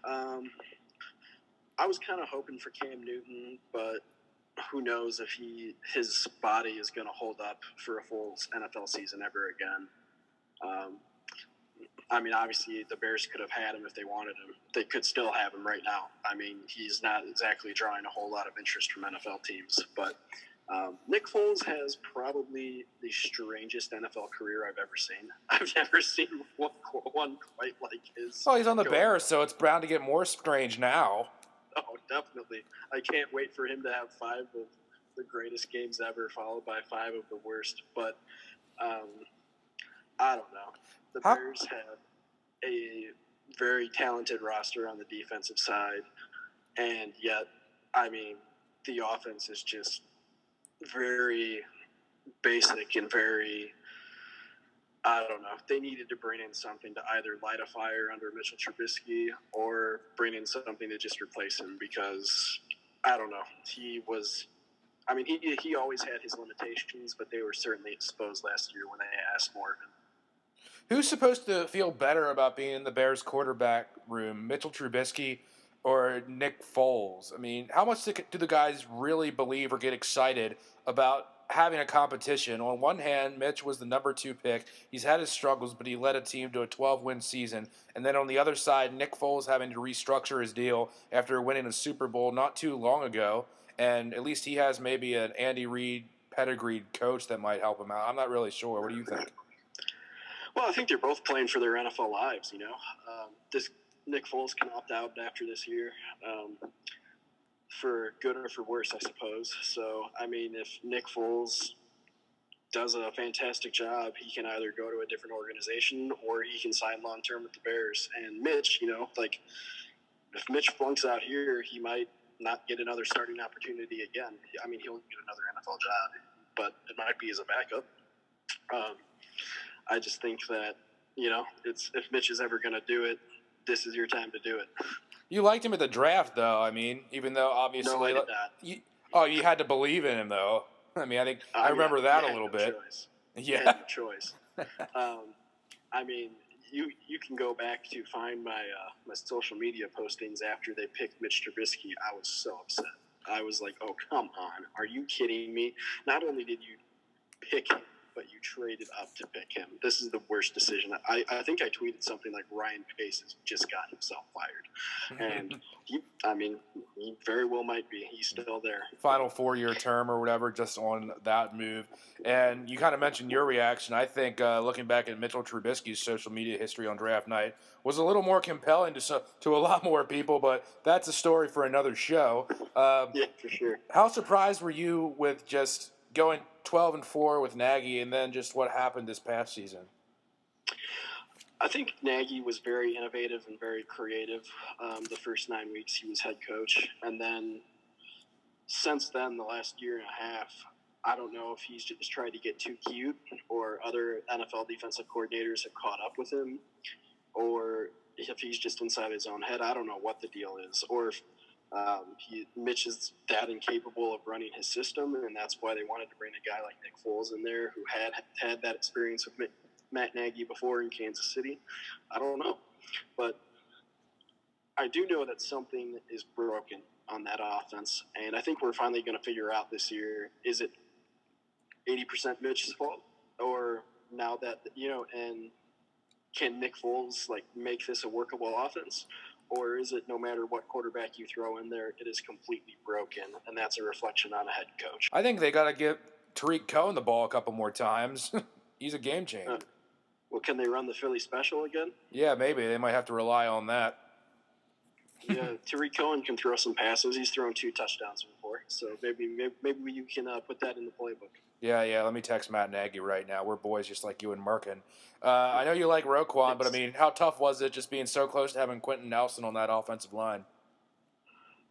I was kind of hoping for Cam Newton, but who knows if his body is going to hold up for a full NFL season ever again. I mean, obviously, the Bears could have had him if they wanted him. They could still have him right now. I mean, he's not exactly drawing a whole lot of interest from NFL teams. But Nick Foles has probably the strangest NFL career I've ever seen. I've never seen one quite like his. Well, he's on the Bears, so it's bound to get more strange now. Oh, definitely. I can't wait for him to have 5 of the greatest games ever, followed by 5 of the worst. But I don't know. The Bears have a very talented roster on the defensive side, and yet, I mean, the offense is just very basic and very, I don't know. They needed to bring in something to either light a fire under Mitchell Trubisky or bring in something to just replace him because, I don't know, he always had his limitations, but they were certainly exposed last year when they asked more of him. Who's supposed to feel better about being in the Bears quarterback room, Mitchell Trubisky or Nick Foles? I mean, how much do the guys really believe or get excited about having a competition? On one hand, Mitch was the number 2 pick. He's had his struggles, but he led a team to a 12-win season. And then on the other side, Nick Foles having to restructure his deal after winning a Super Bowl not too long ago. And at least he has maybe an Andy Reid pedigreed coach that might help him out. I'm not really sure. What do you think? Well, I think they're both playing for their NFL lives, you know. This Nick Foles can opt out after this year, for good or for worse, I suppose. So, I mean, if Nick Foles does a fantastic job, he can either go to a different organization or he can sign long-term with the Bears. And Mitch, you know, like, if Mitch flunks out here, he might not get another starting opportunity again. I mean, he'll get another NFL job, but it might be as a backup. I just think that, you know, if Mitch is ever going to do it, this is your time to do it. You liked him at the draft, though. I mean, even though obviously, no, I did not. You had to believe in him, though. I mean, I remember that a little bit. Choice. Yeah, I had no choice. I mean, you can go back to find my social media postings after they picked Mitch Trubisky. I was so upset. I was like, oh, come on. Are you kidding me? Not only did you pick him, but you traded up to pick him. This is the worst decision. I think I tweeted something like Ryan Pace has just got himself fired. And he very well might be. He's still there. Final 4-year term or whatever, just on that move. And you kind of mentioned your reaction. I think looking back at Mitchell Trubisky's social media history on draft night was a little more compelling to a lot more people, but that's a story for another show. Yeah, for sure. How surprised were you with just going 12-4 with Nagy, and then just what happened this past season? I think Nagy was very innovative and very creative the first 9 weeks he was head coach. And then since then, the last year and a half, I don't know if he's just tried to get too cute or other NFL defensive coordinators have caught up with him or if he's just inside his own head. I don't know what the deal is. Or if Mitch is that incapable of running his system, and that's why they wanted to bring a guy like Nick Foles in there who had that experience with Matt Nagy before in Kansas City. I don't know. But I do know that something is broken on that offense, and I think we're finally going to figure out this year, is it 80% Mitch's fault? Or now that, you know, and can Nick Foles, like, make this a workable offense? Or is it no matter what quarterback you throw in there, it is completely broken, and that's a reflection on a head coach? I think they got to give Tariq Cohen the ball a couple more times. He's a game changer. Well, can they run the Philly special again? Yeah, maybe. They might have to rely on that. Yeah, Tariq Cohen can throw some passes. He's thrown 2 touchdowns before, so maybe you can put that in the playbook. Yeah. Let me text Matt Nagy right now. We're boys just like you and Merkin. I know you like Roquan, but I mean, how tough was it just being so close to having Quentin Nelson on that offensive line?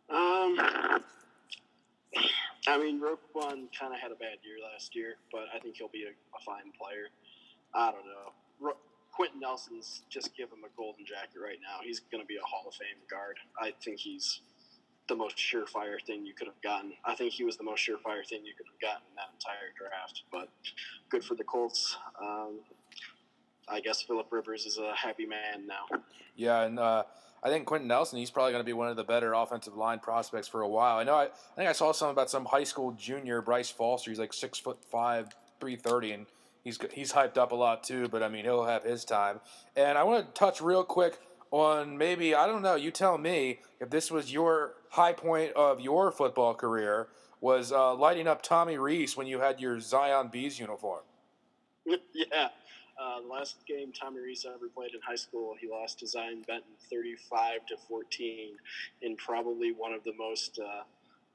I mean, Roquan kind of had a bad year last year, but I think he'll be a fine player. I don't know. Quentin Nelson's just give him a golden jacket right now. He's going to be a Hall of Fame guard. I think he's the most surefire thing you could have gotten. I think he was the most surefire thing you could have gotten in that entire draft. But good for the Colts. I guess Phillip Rivers is a happy man now. Yeah, and I think Quentin Nelson, he's probably going to be one of the better offensive line prospects for a while. I think I saw something about some high school junior, Bryce Foster. He's like 6'5", 330, and he's hyped up a lot too. But I mean, he'll have his time. And I want to touch real quick on maybe, I don't know, you tell me if this was your high point of your football career, was lighting up Tommy Rees when you had your Zion Bees uniform. Yeah. The last game Tommy Rees ever played in high school, he lost to Zion Benton 35-14 in probably one of the most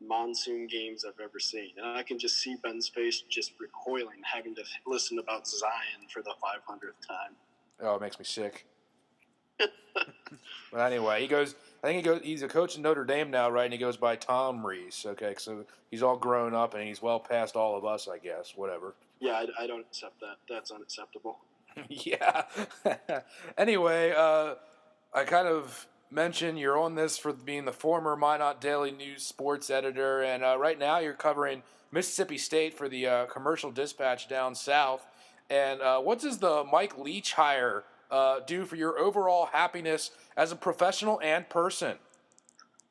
monsoon games I've ever seen. And I can just see Ben's face just recoiling, having to listen about Zion for the 500th time. Oh, it makes me sick. But anyway, he's a coach in Notre Dame now, right? And he goes by Tom Rees. Okay, so he's all grown up and he's well past all of us, I guess. Whatever. Yeah, I don't accept that. That's unacceptable. Yeah. Anyway, I kind of mentioned you're on this for being the former Minot Daily News sports editor, and right now you're covering Mississippi State for the Commercial Dispatch down south. And what does the Mike Leach hire do for your overall happiness as a professional and person?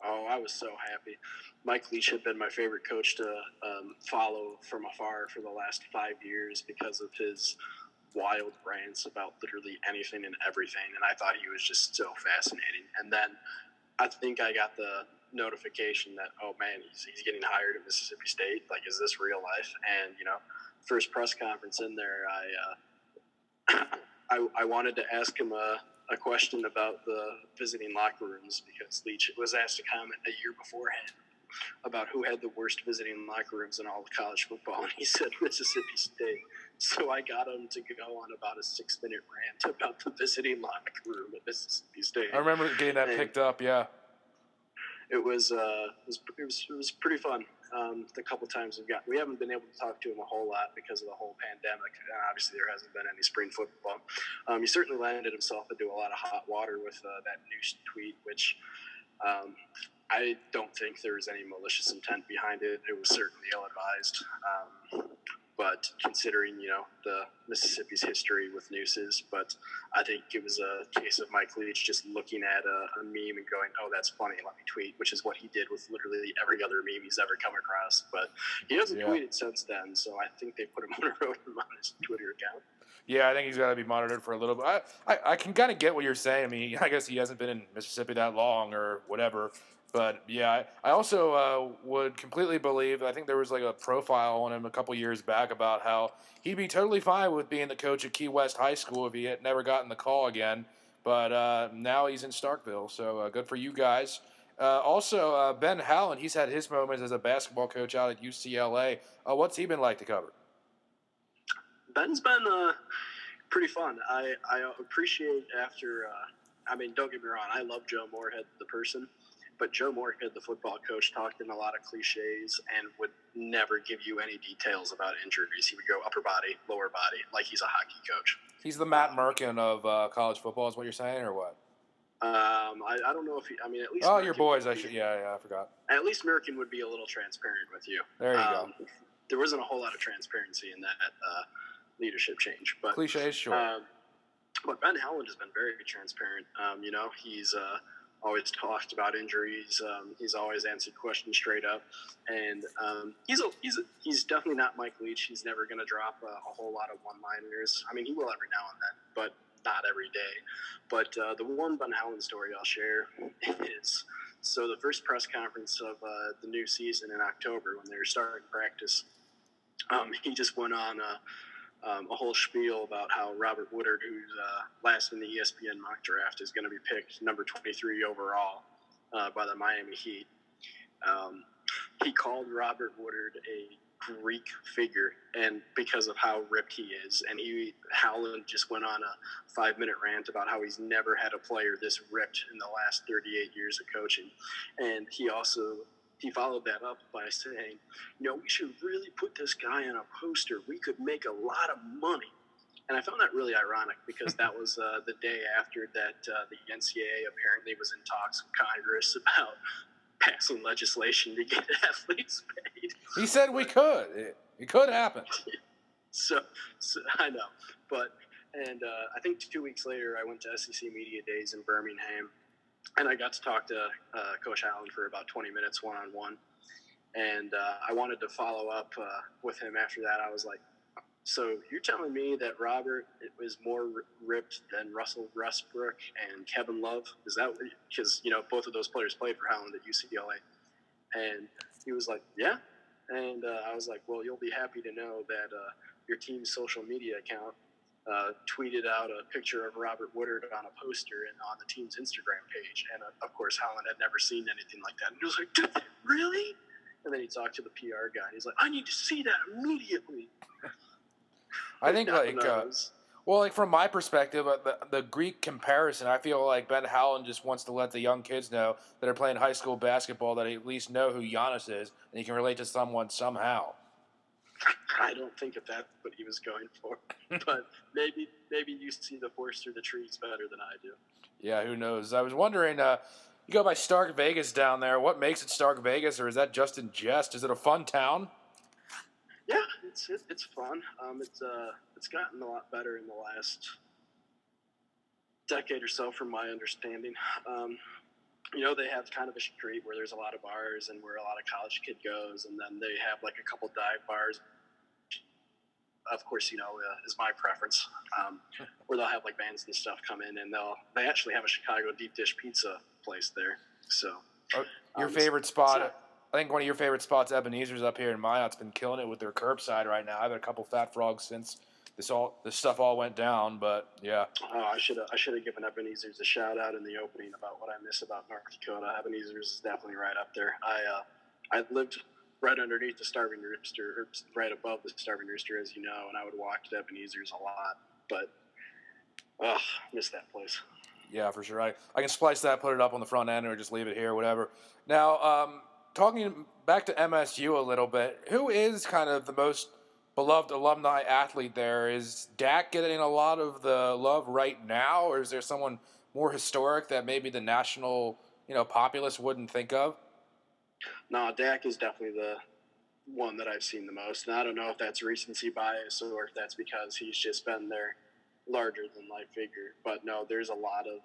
Oh, I was so happy. Mike Leach had been my favorite coach to follow from afar for the last 5 years because of his wild rants about literally anything and everything, and I thought he was just so fascinating. And then I think I got the notification that, oh man, he's getting hired at Mississippi State. Like, is this real life? And first press conference in there, I wanted to ask him a question about the visiting locker rooms, because Leach was asked to comment a year beforehand about who had the worst visiting locker rooms in all of college football, and he said Mississippi State. So I got him to go on about a 6-minute rant about the visiting locker room at Mississippi State. I remember getting that picked up. Yeah, it was pretty fun. The couple times we haven't been able to talk to him a whole lot because of the whole pandemic, and obviously there hasn't been any spring football. He certainly landed himself into a lot of hot water with that news tweet, which I don't think there was any malicious intent behind it. It was certainly ill-advised. But considering, the Mississippi's history with nooses, but I think it was a case of Mike Leach just looking at a meme and going, oh, that's funny, let me tweet, which is what he did with literally every other meme he's ever come across. But he hasn't tweeted since then, so I think they put him on his Twitter account. Yeah, I think he's got to be monitored for a little bit. I can kind of get what you're saying. I mean, I guess he hasn't been in Mississippi that long or whatever. But, yeah, I also would completely believe, I think there was like a profile on him a couple years back about how he'd be totally fine with being the coach at Key West High School if he had never gotten the call again. But now he's in Starkville, so good for you guys. Also, Ben Howland, he's had his moments as a basketball coach out at UCLA. What's he been like to cover? Ben's been pretty fun. I appreciate after don't get me wrong, I love Joe Moorhead, the person. But Joe Moorhead, the football coach, talked in a lot of cliches and would never give you any details about injuries. He would go upper body, lower body, like he's a hockey coach. He's the Matt Merkin of college football, is what you're saying, or what? I don't know if at least. Oh, Merkin, your boys, I forgot. At least Merkin would be a little transparent with you. There you go. There wasn't a whole lot of transparency in that leadership change. But cliches, sure. But Ben Howland has been very transparent. He's always talked about injuries. He's always answered questions straight up, and he's definitely not Mike Leach. He's never going to drop a whole lot of one-liners. I mean, he will every now and then, but not every day. But the one Ben Howland story I'll share is, so the first press conference of the new season in October, when they were starting practice, he just went on a whole spiel about how Robert Woodard, who's last in the ESPN mock draft, is going to be picked number 23 overall by the Miami Heat. He called Robert Woodard a Greek figure, and because of how ripped he is, and Howland just went on a 5-minute rant about how he's never had a player this ripped in the last 38 years of coaching. And he followed that up by saying, we should really put this guy on a poster. We could make a lot of money. And I found that really ironic because that was the day after that the NCAA apparently was in talks with Congress about passing legislation to get athletes paid. He said we could. It could happen. So I know. But And I think 2 weeks later, I went to SEC Media Days in Birmingham, and I got to talk to Coach Allen for about 20 minutes one-on-one. And I wanted to follow up with him after that. I was like, so you're telling me that Robert was more ripped than Russell Westbrook and Kevin Love? Is that because, both of those players played for Howland at UCLA? And he was like, yeah. And I was like, well, you'll be happy to know that your team's social media account tweeted out a picture of Robert Woodard on a poster and on the team's Instagram page. And, of course, Howland had never seen anything like that. And he was like, really? And then he talked to the PR guy. And he's like, I need to see that immediately. I think, from my perspective, the Greek comparison, I feel like Ben Howland just wants to let the young kids know that are playing high school basketball that they at least know who Giannis is and he can relate to someone somehow. I don't think that's what he was going for. But maybe you see the forest through the trees better than I do. Yeah, who knows? I was wondering, you go by Stark Vegas down there. What makes it Stark Vegas, or is that just in jest? Is it a fun town? Yeah, it's fun. It's gotten a lot better in the last decade or so, from my understanding. They have kind of a street where there's a lot of bars and where a lot of college kid goes, and then they have like a couple dive bars. Of course, is my preference, where they'll have like bands and stuff come in, and they actually have a Chicago deep dish pizza place there. So, your favorite spot? I think one of your favorite spots, Ebenezer's up here in Minot's been killing it with their curbside right now. I've had a couple Fat Frogs since this stuff all went down, but yeah. Oh, I should have given Ebenezer's a shout out in the opening about what I miss about North Dakota. Ebenezer's is definitely right up there. I lived right underneath the Starving Rooster, or right above the Starving Rooster, as you know, and I would walk to Ebenezer's a lot. But miss that place. Yeah, for sure. I can splice that, put it up on the front end, or just leave it here, whatever. Now, talking back to MSU a little bit, who is kind of the most beloved alumni athlete there? Is Dak getting a lot of the love right now, or is there someone more historic that maybe the national, populace wouldn't think of? No, Dak is definitely the one that I've seen the most. And I don't know if that's recency bias or if that's because he's just been their larger-than-life figure. But no, there's a lot of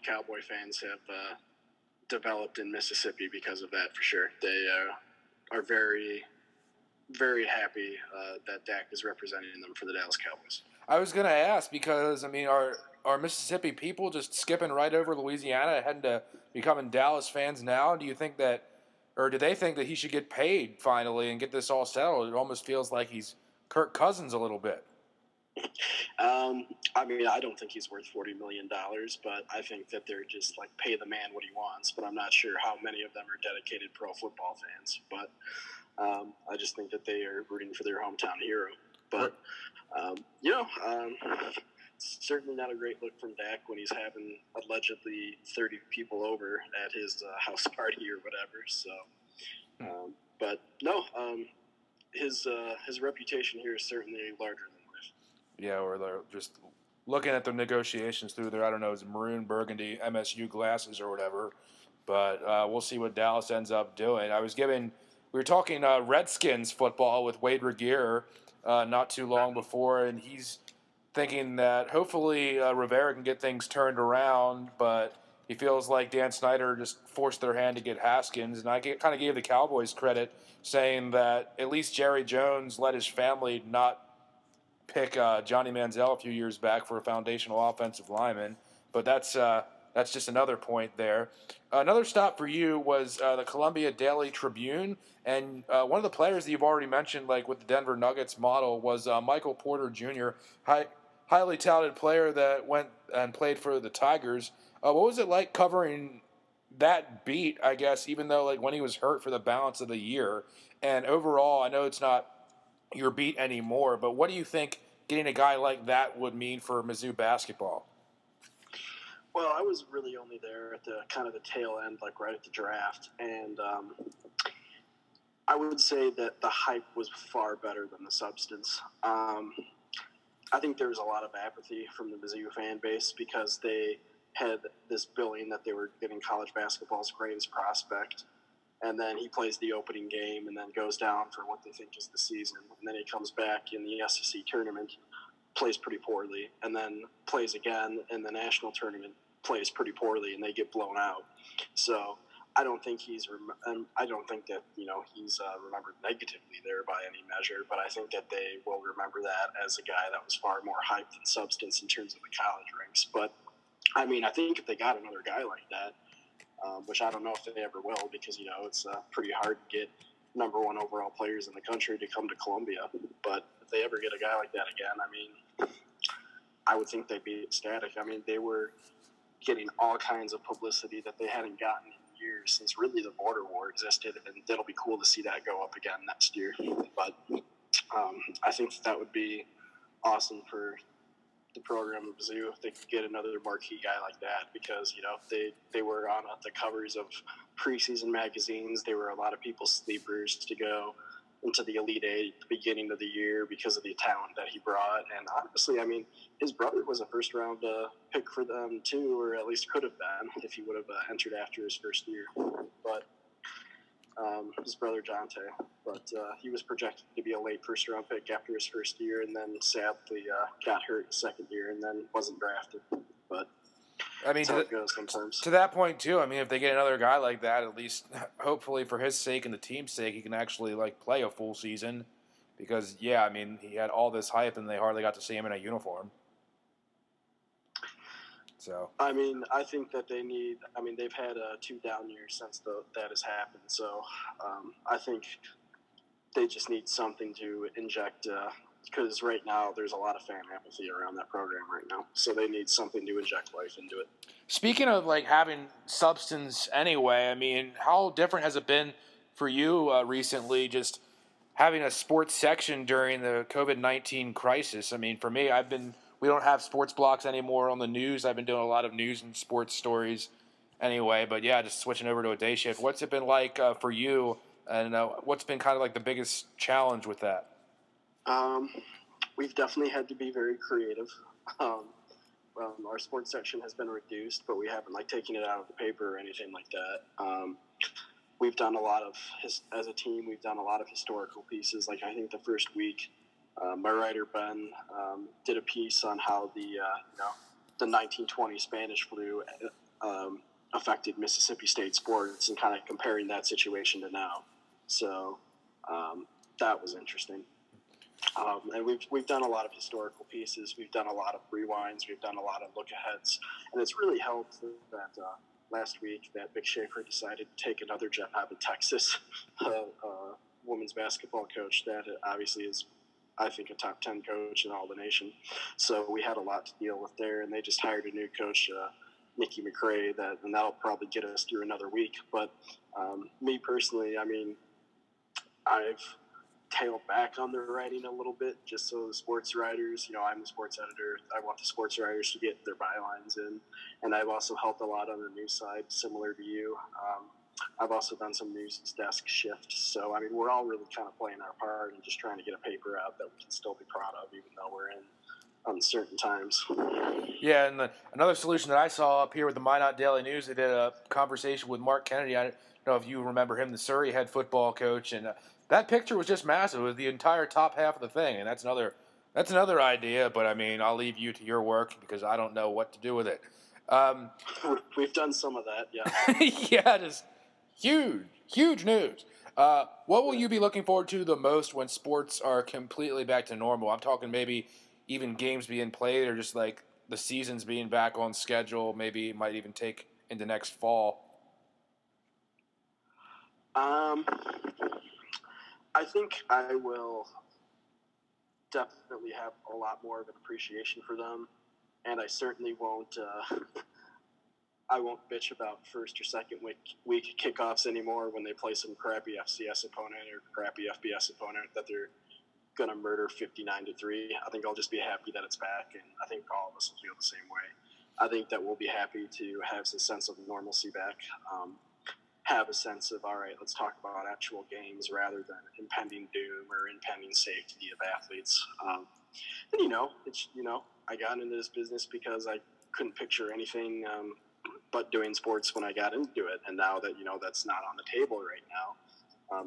Cowboy fans have developed in Mississippi because of that, for sure. They are very, very happy that Dak is representing them for the Dallas Cowboys. I was going to ask because, are Mississippi people just skipping right over Louisiana, heading to becoming Dallas fans now? Do you think that, or do they think that he should get paid finally and get this all settled? It almost feels like he's Kirk Cousins a little bit. I don't think he's worth $40 million, but I think that they're just like pay the man what he wants. But I'm not sure how many of them are dedicated pro football fans. But I just think that they are rooting for their hometown hero. But it's certainly not a great look from Dak when he's having allegedly 30 people over at his house party or whatever. So, but no, his reputation here is certainly larger than life. Yeah, or they're just looking at the negotiations through their, maroon burgundy MSU glasses or whatever. But we'll see what Dallas ends up doing. We were talking Redskins football with Wade Regier not too long before, and he's thinking that hopefully Rivera can get things turned around, but he feels like Dan Snyder just forced their hand to get Haskins. And I kind of gave the Cowboys credit, saying that at least Jerry Jones let his family not pick Johnny Manziel a few years back for a foundational offensive lineman. But that's just another point there. Another stop for you was the Columbia Daily Tribune, and one of the players that you've already mentioned, like with the Denver Nuggets model, was Michael Porter Jr., highly talented player that went and played for the Tigers. What was it like covering that beat, I guess, even though like when he was hurt for the balance of the year? And overall, I know it's not your beat anymore, but what do you think getting a guy like that would mean for Mizzou basketball? Well, I was really only there at the kind of the tail end, like right at the draft, and I would say that the hype was far better than the substance. I think there was a lot of apathy from the Mizzou fan base because they had this billing that they were giving college basketball's greatest prospect and then he plays the opening game and then goes down for what they think is the season. And then he comes back in the SEC tournament, plays pretty poorly, and then plays again in the national tournament, plays pretty poorly, and they get blown out. So I don't think he's remembered negatively there by any measure, but I think that they will remember that as a guy that was far more hype than substance in terms of the college ranks. But I mean, I think if they got another guy like that, which I don't know if they ever will, because it's pretty hard to get number one overall players in the country to come to Columbia. But if they ever get a guy like that again, I mean, I would think they'd be ecstatic. I mean, they were getting all kinds of publicity that they hadn't gotten in years since really the border war existed, and it'll be cool to see that go up again next year. But I think that would be awesome for the program of Mizzou if they could get another marquee guy like that, because they were on the covers of preseason magazines. They were a lot of people's sleepers to go into the Elite Eight at the beginning of the year because of the talent that he brought. And honestly, I mean, his brother was a first-round pick for them too, or at least could have been if he would have entered after his first year. But his brother Jonte, but he was projected to be a late first-round pick after his first year, and then sadly got hurt his second year and then wasn't drafted. But I mean, that's how it goes sometimes. To that point too, I mean, if they get another guy like that, at least hopefully for his sake and the team's sake, he can actually play a full season. Because I mean, he had all this hype and they hardly got to see him in a uniform. So I mean, I think that they need. I mean, they've had 2 down years since that has happened. So I think they just need something to inject. Because right now there's a lot of fan apathy around that program right now. So they need something to inject life into it. Speaking of having substance anyway, I mean, how different has it been for you recently just having a sports section during the COVID-19 crisis? I mean, for me, we don't have sports blocks anymore on the news. I've been doing a lot of news and sports stories anyway, but just switching over to a day shift. What's it been like for you, and what's been kind of the biggest challenge with that? We've definitely had to be very creative. Our sports section has been reduced, but we haven't taken it out of the paper or anything like that. We've done a lot of, as a team, we've done a lot of historical pieces. I think the first week, my writer Ben did a piece on how the 1920 Spanish flu affected Mississippi State sports and kind of comparing that situation to now. So that was interesting. And we've done a lot of historical pieces. We've done a lot of rewinds. We've done a lot of look-aheads. And it's really helped that last week that Vic Schaefer decided to take another job in Texas, a women's basketball coach that obviously is, I think, a top 10 coach in all the nation. So we had a lot to deal with there, and they just hired a new coach, Nikki McRae, and that'll probably get us through another week. But me personally, I mean, I've tailed back on the writing a little bit just so the sports writers, I'm the sports editor, I want the sports writers to get their bylines in, and I've also helped a lot on the news side, similar to you. I've also done some news desk shifts, so I mean, we're all really kind of playing our part and just trying to get a paper out that we can still be proud of, even though we're in uncertain times. Yeah, and another solution that I saw up here with the Minot Daily News, they did a conversation with Mark Kennedy. I don't know if you remember him, the Surrey head football coach, and that picture was just massive. It was the entire top half of the thing, and that's another idea. But I mean, I'll leave you to your work because I don't know what to do with it. We've done some of that, yeah. Yeah, just huge news. What will you be looking forward to the most when sports are completely back to normal? I'm talking maybe even games being played, or just the seasons being back on schedule. Maybe it might even take into next fall. I think I will definitely have a lot more of an appreciation for them, and I certainly won't. I won't bitch about first or second week kickoffs anymore when they play some crappy FCS opponent or crappy FBS opponent that they're gonna murder 59-3. I think I'll just be happy that it's back, and I think all of us will feel the same way. I think that we'll be happy to have some sense of normalcy back. Have a sense of, all right, let's talk about actual games rather than impending doom or impending safety of athletes. And I got into this business because I couldn't picture anything but doing sports when I got into it. And now that, that's not on the table right now,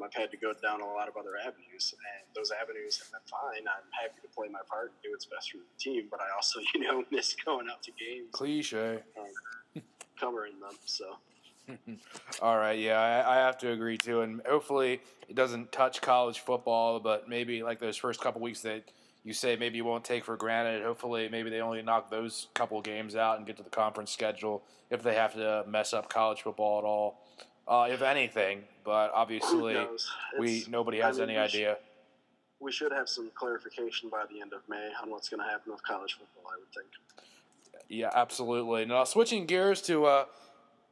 I've had to go down a lot of other avenues, and those avenues have been fine. I'm happy to play my part and do what's best for the team, but I also, miss going out to games. Cliche. Covering them, so. All right, yeah, I have to agree too, and hopefully it doesn't touch college football, but maybe like those first couple weeks that you say maybe you won't take for granted. Hopefully, maybe they only knock those couple games out and get to the conference schedule if they have to mess up college football at all. If anything, but obviously nobody has any idea. We should have some clarification by the end of May on what's going to happen with college football, I would think. Yeah, absolutely. Now, switching gears to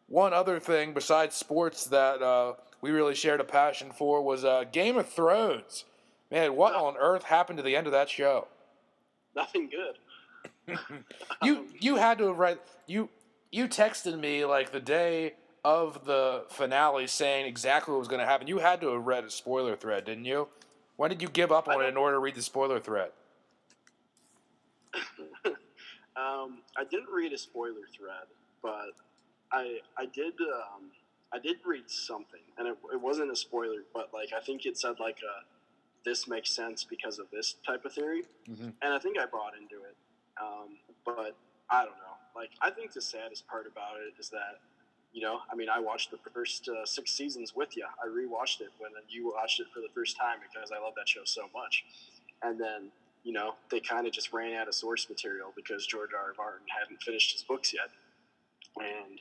one other thing besides sports that we really shared a passion for was Game of Thrones. Man, what on earth happened to the end of that show? Nothing good. You had to have read you texted me like the day of the finale saying exactly what was going to happen. You had to have read a spoiler thread, didn't you? When did you give up on it in order to read the spoiler thread? I didn't read a spoiler thread, but I did read something, and it wasn't a spoiler, but like I think it said like this makes sense because of this type of theory, and I think I bought into it. But I don't know. Like I think the saddest part about it is that. I watched the first 6 seasons with you. I rewatched it when you watched it for the first time because I love that show so much. And then, they kind of just ran out of source material because George R. Martin hadn't finished his books yet. And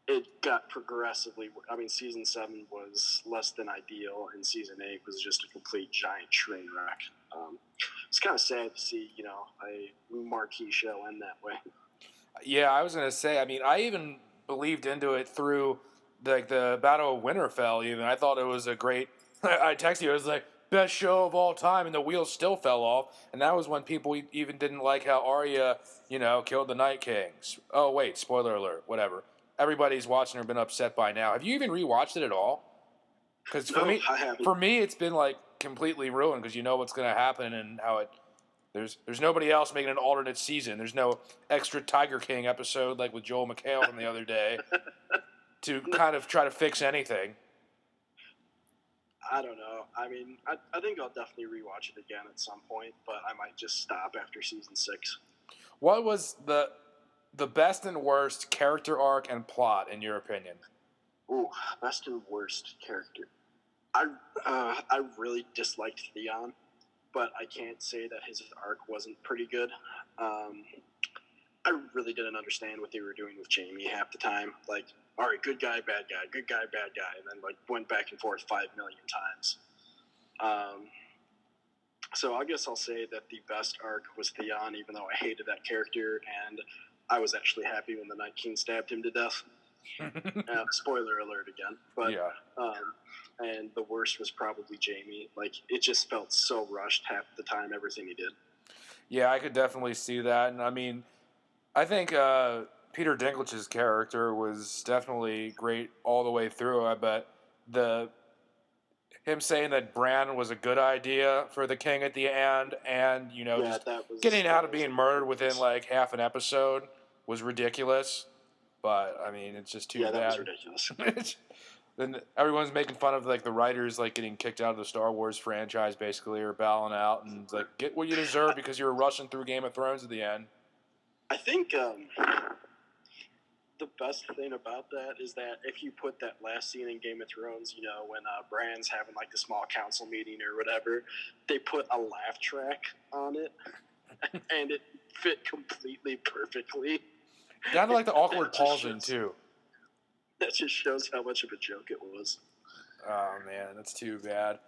it got progressively – season 7 was less than ideal, and season 8 was just a complete giant train wreck. It's kind of sad to see, a marquee show end that way. Yeah, I was going to say, I even – believed into it through the Battle of Winterfell. Even I thought it was a great. I texted you. It was like best show of all time, and the wheels still fell off. And that was when people even didn't like how Arya, killed the Night Kings. Oh wait, spoiler alert. Whatever. Everybody's watching or been upset by now. Have you even rewatched it at all? Because for me, it's been like completely ruined because you know what's going to happen and how it. There's nobody else making an alternate season. There's no extra Tiger King episode like with Joel McHale from the other day to kind of try to fix anything. I don't know. I think I'll definitely rewatch it again at some point, but I might just stop after season 6. What was the best and worst character arc and plot in your opinion? Ooh, best and worst character. I really disliked Theon. But I can't say that his arc wasn't pretty good. I really didn't understand what they were doing with Jamie half the time. Like, all right, good guy, bad guy, good guy, bad guy, and then like went back and forth 5 million times. So I guess I'll say that the best arc was Theon, even though I hated that character, and I was actually happy when the Night King stabbed him to death. Spoiler alert again. But yeah. And the worst was probably Jamie. Like, it just felt so rushed half the time, everything he did. Yeah, I could definitely see that. And I think Peter Dinklage's character was definitely great all the way through. I bet him saying that Bran was a good idea for the king at the end, and just getting out of being murdered within like half an episode was ridiculous. But it's just too bad. Yeah, that was ridiculous. Then everyone's making fun of like the writers like getting kicked out of the Star Wars franchise basically, or bowing out, and it's like get what you deserve because you were rushing through Game of Thrones at the end. I think the best thing about that is that if you put that last scene in Game of Thrones, when Bran's having like the small council meeting or whatever, they put a laugh track on it, and it fit completely perfectly. Down to like the awkward pausing too. That just shows how much of a joke it was. Oh, man, that's too bad.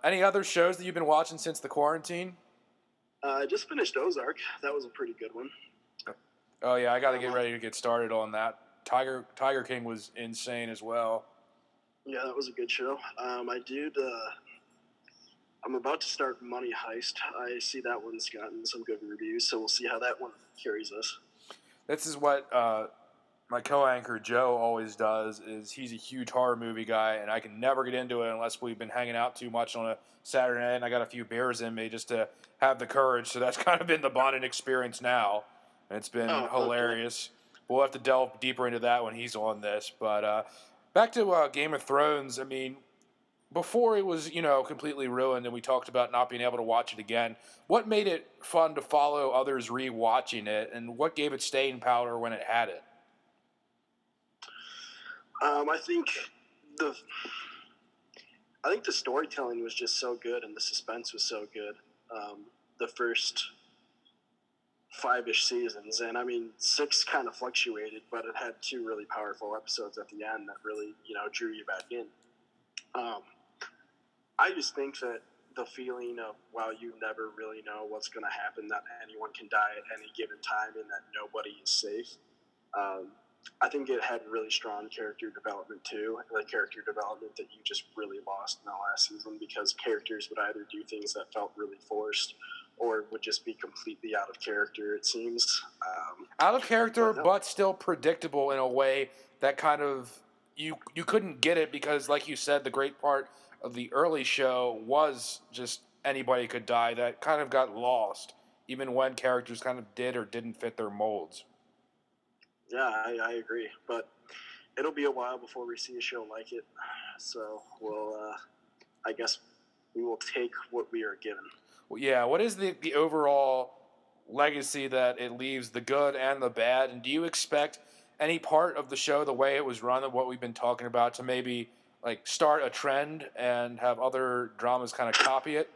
Any other shows that you've been watching since the quarantine? I just finished Ozark. That was a pretty good one. Oh, yeah, I got to get ready to get started on that. Tiger King was insane as well. Yeah, that was a good show. I'm about to start Money Heist. I see that one's gotten some good reviews, so we'll see how that one carries us. This is what my co-anchor Joe always does. Is he's a huge horror movie guy, and I can never get into it unless we've been hanging out too much on a Saturday night, and I got a few beers in me just to have the courage. So that's kind of been the bonding experience now, and it's been hilarious. we'll have to delve deeper into that when he's on this. But back to Game of Thrones. I mean, before it was, completely ruined and we talked about not being able to watch it again, what made it fun to follow others re-watching it, and what gave it staying power when it had it? I think the storytelling was just so good and the suspense was so good. The first 5-ish seasons, and I mean 6 kind of fluctuated, but it had 2 really powerful episodes at the end that really drew you back in. I just think that the feeling of, wow, you never really know what's going to happen, that anyone can die at any given time and that nobody is safe. I think it had really strong character development too, the character development that you just really lost in the last season, because characters would either do things that felt really forced or would just be completely out of character, it seems. Out of character, but still predictable in a way that kind of you couldn't get it, because, like you said, the great part of the early show was just anybody could die. That kind of got lost, even when characters kind of did or didn't fit their molds. Yeah, I agree. But it'll be a while before we see a show like it. So I guess we will take what we are given. Well, yeah, what is the overall legacy that it leaves, the good and the bad? And do you expect any part of the show, the way it was run and what we've been talking about, to maybe like start a trend and have other dramas kind of copy it?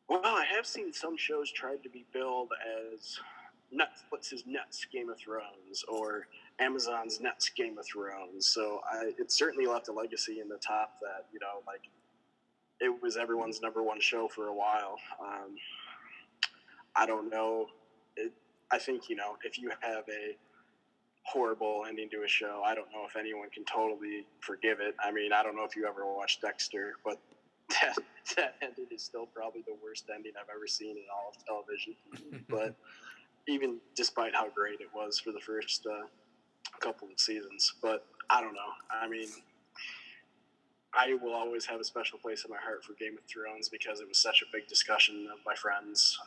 Well, I have seen some shows tried to be billed as Netflix's next Game of Thrones or Amazon's next Game of Thrones. So it certainly left a legacy in the top that, it was everyone's number one show for a while. I don't know. I think, if you have a horrible ending to a show, I don't know if anyone can totally forgive it. I mean, I don't know if you ever watched Dexter, but that ending is still probably the worst ending I've ever seen in all of television. But even despite how great it was for the first couple of seasons. But I don't know. I mean, I will always have a special place in my heart for Game of Thrones because it was such a big discussion of my friends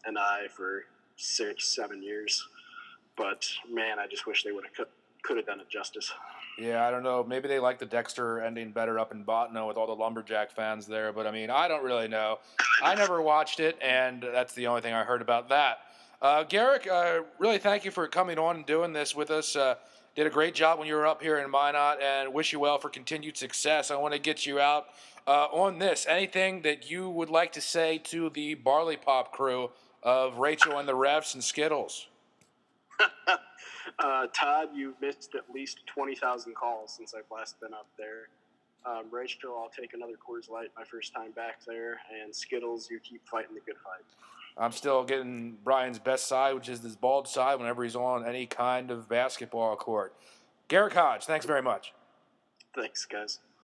and I for 6-7 years. But man, I just wish they could have done it justice. Yeah, I don't know. Maybe they like the Dexter ending better up in Botano with all the Lumberjack fans there. But I mean, I don't really know. I never watched it, and that's the only thing I heard about that. Garrick, really thank you for coming on and doing this with us. Did a great job when you were up here in Minot, and wish you well for continued success. I want to get you out on this. Anything that you would like to say to the Barley Pop crew of Rachel and the Refs and Skittles? Todd, you've missed at least 20,000 calls since I've last been up there. Rachel, I'll take another Coors Light my first time back there. And Skittles, you keep fighting the good fight. I'm still getting Brian's best side, which is this bald side, whenever he's on any kind of basketball court. Garrick Hodge, thanks very much. Thanks, guys.